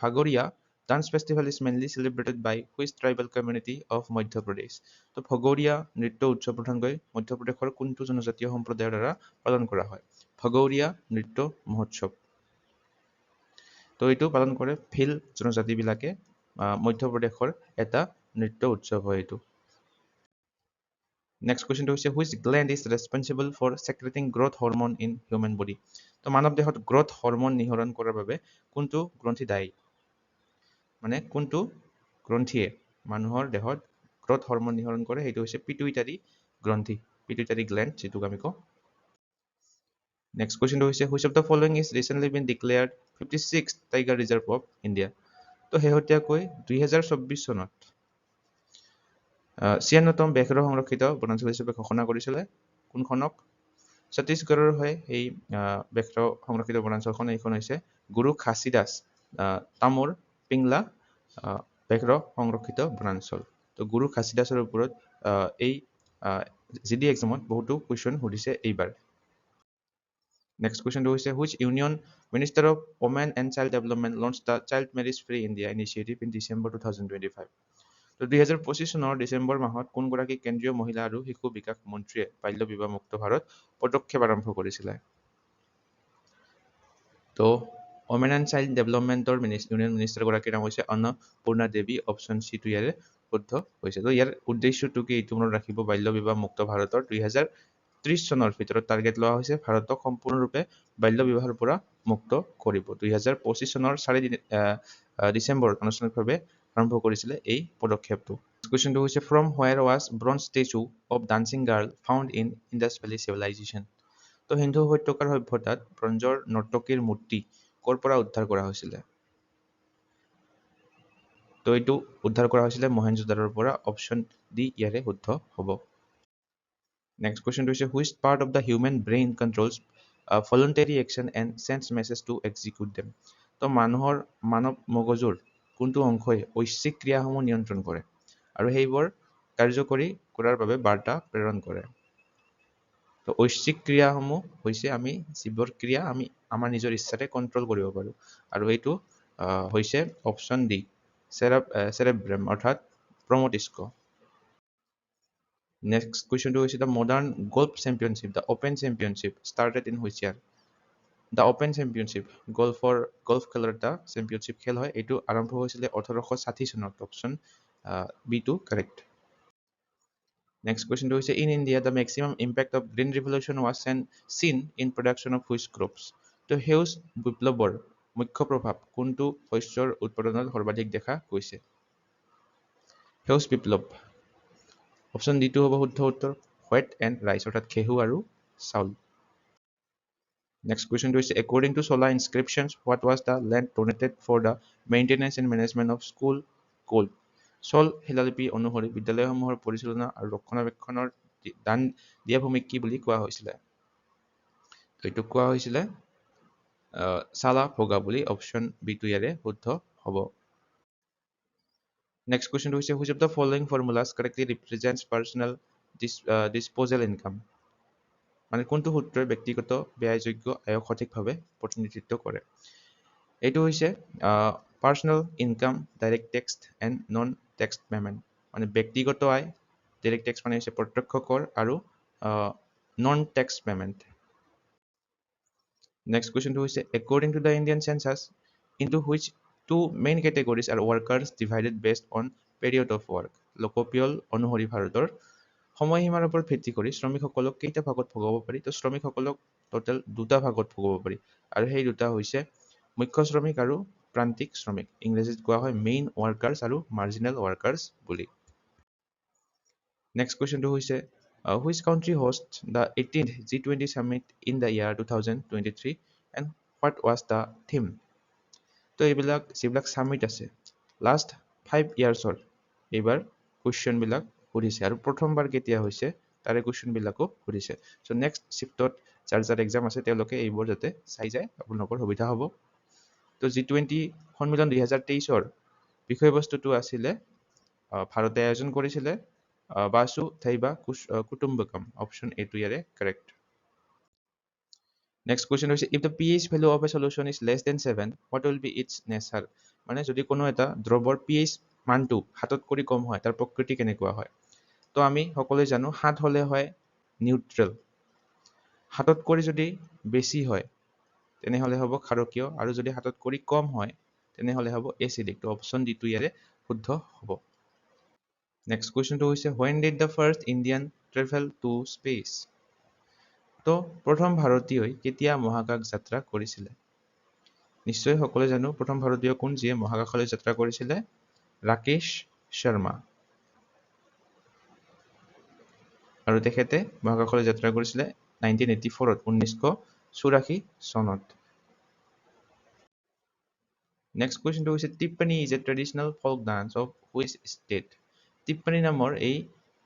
Phagoria dance festival is mainly celebrated by which tribal community of Madhya Pradesh? তো Phagoria নৃত্য উৎসৱ প্ৰধানকৈ মধ্য প্ৰদেশৰ কোনটো জনজাতীয় সম্প্ৰদায়ৰ দ্বাৰা পালন কৰা হয় Phagoria নৃত্য মহোৎসৱ তো এইটো পালন কৰে ভিল জনজাতি বিলাকে মধ্য প্ৰদেশৰ এটা নৃত্য উৎসৱ হয় এইটো Next question to which gland is responsible for secreting growth hormone in human body? তো মানৱ দেহত growth hormone নিহৰণ কৰাৰ বাবে কোনটো গ্ৰন্থি দায়ী মানে কোনটো গ্ৰন্থিয়ে মানুহৰ দেহত growth hormone নিহৰণ কৰে সেইটো হৈছে পিটুইটাৰী গ্ৰন্থি পিটুইটাৰী gland যেটো আমি কওঁ Next question to which of the following is recently been declared 56th tiger reserve of India? তো শেহতীয়াকৈ 2024 চনত 96তম বেঘৰ সংৰক্ষিত বনাঞ্চল হিচাপে ঘোষণা কৰিছিলে কোনখনক ছত্তীশগড়ৰ হয় এই বেঘৰ সংৰক্ষিত বনাঞ্চলখন এইখন হৈছে গুৰু খাসিদাস তামোৰ পিংলা বেঘৰ সংৰক্ষিত বনাঞ্চল তো গুৰু খাসিদাসৰ ওপৰত এই জিডি এক্সামত বহুতো কোৱেশ্চন সুধিছে এইবাৰ Next question to which Union Minister of Women and Child Development launched the Child Marriage Free India initiative in December 2025 তো 2025 চনৰ ডিসেম্বৰ মাহত কোনগৰাকী কেন্দ্ৰীয় মহিলা আৰু শিশু বিকাশ মন্ত্ৰীয়ে বাল্য বিবাহ মুক্ত ভাৰত পদক্ষেপ আৰম্ভ কৰিছিলে তো Women and Child Developmentৰ ইউনিয়ন মিনিষ্টাৰ গৰাকীৰ নাম হৈছে অন্নপূৰ্ণা দেৱী অপশ্যন সি টো ইয়াৰে শুদ্ধ হৈছে তো ইয়াৰ উদ্দেশ্যটো কি এইটো মনত ৰাখিব বাল্য বিবাহ মুক্ত ভাৰতৰ 2030 চনৰ ভিতৰত টাৰ্গেট লোৱা হৈছে ভাৰতক সম্পূৰ্ণৰূপে বাল্য বিবাহৰ পৰা মুক্ত কৰিব 2025 চনৰ 4 ডিসেম্বৰ আনুষ্ঠানিকভাৱে আৰম্ভ কৰিছিলে এই পদক্ষেপটো কোৱেশ্চনটো হৈছে from where was bronze statue of dancing girl found in Indus Valley civilization তো হিন্দু উপত্যকাৰ সভ্যতাত ব্ৰঞ্জৰ নৰ্তকীৰ মূৰ্তি কৰ পৰা উদ্ধাৰ কৰা হৈছিলে তো এইটো উদ্ধাৰ কৰা হৈছিলে মহেঞ্জোদাৰোৰ পৰা অপশ্যন ডি ইয়াৰে শুদ্ধ হ'ব Next question to which part of the human brain controls voluntary action and sends message to execute them? তো মানৱ মগজুৰ কোনটো অংশই ঐচ্ছিক ক্ৰিয়াসমূহ নিয়ন্ত্ৰণ কৰে আৰু সেইবোৰ কাৰ্যকৰী কৰাৰ বাবে বাৰ্তা প্ৰেৰণ কৰে। তো ঐচ্ছিক ক্ৰিয়াসমূহ হৈছে আমি যিবোৰ ক্ৰিয়া আমি আমাৰ নিজৰ ইচ্ছাৰে কণ্ট্ৰল কৰিব পাৰোঁ আৰু এইটো হৈছে অপশ্যন ডি চেৰেব্ৰাম অৰ্থাৎ প্ৰমোটিস্ক। নেক্সট কুৱেশ্যনটো হৈছে the modern golf championship the open championship started in which year. The open championship golf খেলৰ এটা চেম্পিয়নশ্বিপ খেল হয়। এইটো আৰম্ভ হৈছিলে 1860 চনত। অপশ্যন বি টো কাৰেক্ট। নেক্সট কুৱেশ্যনটো হৈছে in India the maximum impact of green revolution was seen in production of which crops. তো সেউজ বিপ্লৱৰ মুখ্য প্ৰভাৱ কোনটো শস্যৰ উৎপাদনত সৰ্বাধিক দেখা গৈছে? সেউজ বিপ্লৱ। অপশ্যন ডি টো হ'ব শুদ্ধ উত্তৰ। হোৱাইট এণ্ড ৰাইচ অৰ্থাৎ ঘেঁহু আৰু চাউল। নেক্সট কুৱেশ্যনটো হৈছে according to Chola inscriptions what was the land donated for the maintenance and management of school gold. Chola শিলালিপি অনুসৰি বিদ্যালয়সমূহৰ পৰিচালনা আৰু ৰক্ষণাবেক্ষণৰ দান দিয়া ভূমিক কি বুলি কোৱা হৈছিলে? এইটো কোৱা হৈছিলে চালা ভোগা বুলি। অপশ্যন বি টো ইয়াৰে শুদ্ধ হ'ব। নেক্সট কুৱেশ্যনটো হৈছে which of the following formulas correctly ৰিপ্ৰেজেণ্টছ personal disposal income. মানে কোনটো সূত্ৰই ব্যক্তিগত ব্যয়যোগ্য আয়ক সঠিকভাৱে প্ৰতিনিধিত্ব কৰে? এইটো হৈছে personal income, direct tax and non tax payment. মানে ব্যক্তিগত আয়, ডাইৰেক্ট টেক্স মানে হৈছে প্ৰত্যক্ষ কৰ আৰু নন টেক্স পেমেণ্ট। নেক্সট কুৱেশ্যনটো হৈছে according to the Indian census into which two main categories আৰু workers divided based on period of work. লোকপিয়ল অনুসৰি ভাৰতৰ সময়সীমাৰ ওপৰত ভিত্তি কৰি শ্ৰমিকসকলক কেইটা ভাগত ভগাব পাৰি? তো শ্ৰমিকসকলক টোটেল দুটা ভাগত ভগাব পাৰি আৰু সেই দুটা হৈছে মুখ্য শ্ৰমিক আৰু প্ৰান্তিক শ্ৰমিক। ইংৰাজীত কোৱা হয় মেইন ৱৰ্কাৰ্ছ আৰু মাৰ্জিনেল ৱৰ্কাৰ্ছ বুলি। নেক্সট কুৱেশ্যনটো হৈছে which country host the 18th G20 Summit in the year 2023 and what was the theme. তো এইবিলাক যিবিলাক ছামিট আছে লাষ্ট 5 ইয়াৰ্ছৰ এইবাৰ কুৱেশ্যনবিলাক সুধিছে আৰু প্ৰথমবাৰ কেতিয়া হৈছে তাৰে কুৱেশ্যনবিলাকো সুধিছে। চ' নেক্সট শ্বিফ্টত যাৰ এক্সাম আছে তেওঁলোকে এইবোৰ যাতে চাই যায় আপোনালোকৰ সুবিধা হ'ব। তো G20 সন্মিলন 2023ৰ বিষয়বস্তুটো আছিলে ভাৰতে আয়োজন কৰিছিলে বাসু থাইবা কুটুম্বকম। অপশ্যন এ টো ইয়াৰে কাৰেক্ট। নেক্সট কুৱেশ্যন হৈছে if the pH value of a solution is less than 7 what will be its nature. মানে যদি কোনো এটা দ্ৰৱৰ pH মানটো 7 কৰি কম হয় তাৰ প্ৰকৃতি কেনেকুৱা হয়? তো আমি সকলোৱে জানো 7 হ'লে হয় নিউট্ৰেল, 7 কৰি যদি বেছি হয় তেনেহ'লে হ'ব ক্ষাৰকীয় আৰু যদি 7 কৰি কম হয় তেনেহ'লে হ'ব এচিডিক। তো অপশ্যন ডি টো ইয়াৰে শুদ্ধ হ'ব। নেক্সট কুৱেশ্যনটো হৈছে when did the first Indian travel to space? তো প্ৰথম ভাৰতীয়ই কেতিয়া মহাকাশ যাত্ৰা কৰিছিলে? নিশ্চয় সকলোৱে জানো প্ৰথম ভাৰতীয় কোন যিয়ে মহাকাশলৈ যাত্ৰা কৰিছিলে? ৰাকেশ শৰ্মা। আৰু তেখেতে মহাকাশলৈ যাত্ৰা কৰিছিলে 1984 1984 চনত। নেক্সট কুৱেশ্যনটো হৈছে Tippani is a traditional folk dance of which state. Tippani নামৰ এই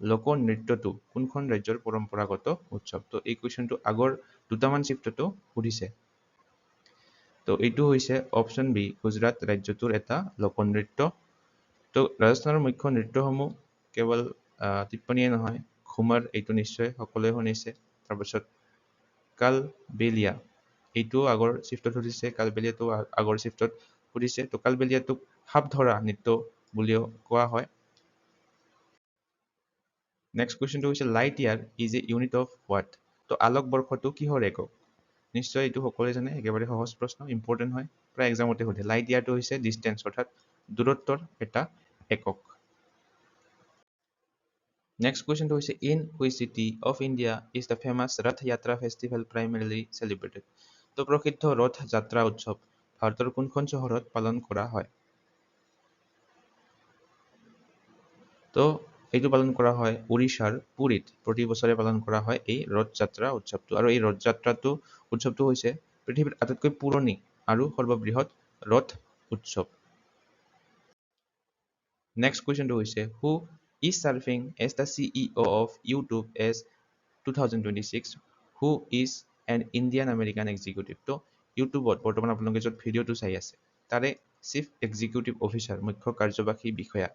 লোকনৃত্যটো কোনখন ৰাজ্যৰ পৰম্পৰাগত উৎসৱ? তো এই কুৱেশ্যনটো আগৰ দুটামান শ্বিফ্টতো সুধিছে। তো এইটো হৈছে অপশ্যন বি গুজৰাট ৰাজ্যটোৰ এটা লোকনৃত্য। তো ৰাজস্থানৰ মুখ্য নৃত্যসমূহ কেৱল টিপ্পনীয়ে নহয়, ঘুমাৰ এইটো নিশ্চয় সকলোৱে শুনিছে। তাৰপিছত কালবেলিয়া এইটোও আগৰ শ্বিফ্টত সুধিছে, কালবেলিয়াটো আগৰ শ্বিফ্টত সুধিছে। তো কালবেলিয়াটোক সাপ ধৰা নৃত্য বুলিও কোৱা হয়। নেক্সট কুৱেশ্যনটো হৈছে light year is a unit of what. তো আলোক বৰ্ষটো কিহৰ একক? নিশ্চয় এইটো সকলোৱে জানে, একেবাৰে সহজ প্ৰশ্ন, ইম্পৰ্টেণ্ট হয়, প্ৰায় এক্সামতে সুধে। লাইট ইয়াৰটো হৈছে ডিষ্টেঞ্চ অৰ্থাৎ দূৰত্বৰ এটা একক। নেক্সট কুৱেশ্যনটো হৈছে in which city of India is the famous Rath Yatra festival primarily celebrated. তো প্ৰসিদ্ধ ৰথ যাত্ৰা উৎসৱ ভাৰতৰ কোনখন চহৰত পালন কৰা হয়? তো এইটো পালন কৰা হয় উৰিষ্যাৰ পুৰীত। প্ৰতি বছৰে পালন কৰা হয় এই ৰথ যাত্ৰা উৎসৱটো। আৰু এই ৰথ যাত্ৰাটো উৎসৱটো হৈছে পৃথিৱীৰ আটাইতকৈ পুৰণি আৰু সৰ্ববৃহৎ ৰথ উৎসৱ। নেক্সট কুৱেশ্যনটো হৈছে who is serving as the CEO of YouTube as 2026 who is an Indian American executive. তো ইউটিউবত বৰ্তমান আপোনালোকে য'ত ভিডিঅ'টো চাই আছে তাৰে চিফ এক্সিকিউটিভ অফিচাৰ মুখ্য কাৰ্যবাহী বিষয়া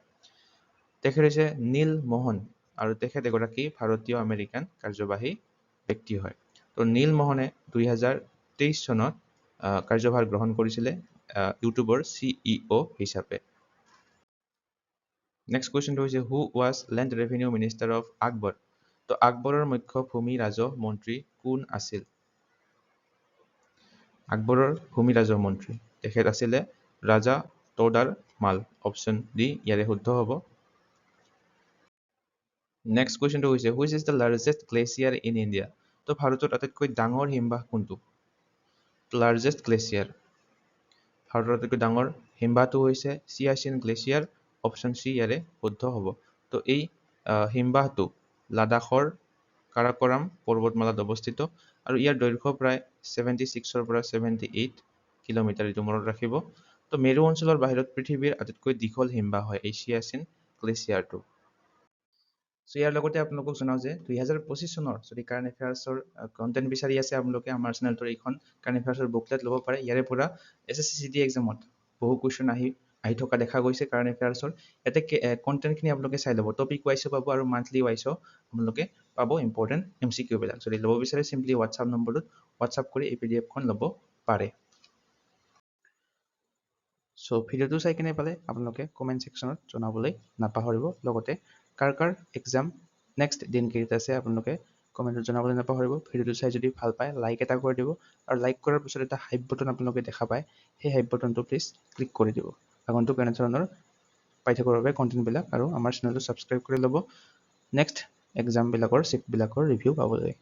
তেখেত হৈছে নীল মোহন আৰু তেখেত এগৰাকী ভাৰতীয় আমেৰিকান কাৰ্যবাহী ব্যক্তি হয় তো নীল মোহনে 2023 চনত কাৰ্যভাৰ গ্ৰহণ কৰিছিলে ইউটিউবৰ CEO হিচাপে নেক্সট কুৱেশ্যনটো হৈছে who was land revenue minister of Akbar তো আকবৰৰ মুখ্য ভূমি ৰাজহ মন্ত্ৰী কোন আছিল আকবৰৰ ভূমি ৰাজহ মন্ত্ৰী তেখেত আছিলে ৰাজা তোডাৰ মাল অপশ্যন ডি ইয়াৰে শুদ্ধ হ'ব নেক্সট কুৱেশ্যনটো হৈছে which is the largest glacier in India তো ভাৰতত আটাইতকৈ ডাঙৰ হিমবাহ কোনটো লাৰ্জেষ্ট গ্লেচিয়াৰ ভাৰতৰ আটাইতকৈ ডাঙৰ হিমবাহটো হৈছে চিয়াচিন গ্লেচিয়াৰ অপশ্যন চি ইয়াৰে শুদ্ধ হ'ব তো এই হিমবাহটো লাডাখৰ কাৰাকৰাম পৰ্বতমালাত অৱস্থিত আৰু ইয়াৰ দৈৰ্ঘ্য প্ৰায় 76 পৰা 78 কিলোমিটাৰ এইটো মনত ৰাখিব তো মেৰু অঞ্চলৰ বাহিৰত পৃথিৱীৰ আটাইতকৈ দীঘল হিমবাহ হয় এই চিয়াচিন গ্লেচিয়াৰটো সো ইয়াৰ লগতে আপোনালোকক জনাওঁ যে 2025 চনৰ যদি কাৰেণ্ট এফেয়াৰ্ছৰ কণ্টেণ্ট বিচাৰি আছে আপোনালোকে আমাৰ চেনেলটোৰ এইখন কাৰেণ্ট এফেয়াৰ্ছৰ বুকলেট ল'ব পাৰে ইয়াৰে পৰা SSC CT এক্সামত বহু কুৱেশ্যন আহি থকা দেখা গৈছে কাৰেণ্ট এফেয়াৰ্ছৰ ইয়াতে কণ্টেণ্টখিনি আপোনালোকে চাই ল'ব টপিক ৱাইজো পাব আৰু মান্থলি ৱাইজো আপোনালোকে পাব ইম্পৰ্টেণ্ট MCQ বিলাক যদি ল'ব বিচাৰে চিম্পলি হোৱাটছআপ নম্বৰটোত হোৱাটছআপ কৰি এই PDF খন ল'ব পাৰে সো ভিডিঅ'টো চাই কেনে পালে আপোনালোকে কমেণ্ট ছেকশ্যনত জনাবলৈ নাপাহৰিব লগতে কাৰ এক্সাম নেক্সট দিনকেইটা আছে আপোনালোকে কমেণ্টত জনাবলৈ নাপাহৰিব ভিডিঅ'টো চাই যদি ভাল পায় লাইক এটা কৰি দিব আৰু লাইক কৰাৰ পিছত এটা হাইপ বটন আপোনালোকে দেখা পায় সেই হাইপ বটনটো প্লিজ ক্লিক কৰি দিব আগন্তুক এনেধৰণৰ পাই থাকিবৰ বাবে কণ্টেণ্টবিলাক আৰু আমাৰ চেনেলটো ছাবস্ক্ৰাইব কৰি ল'ব নেক্সট এক্সামবিলাকৰ চিটবিলাকৰ ৰিভিউ পাবলৈ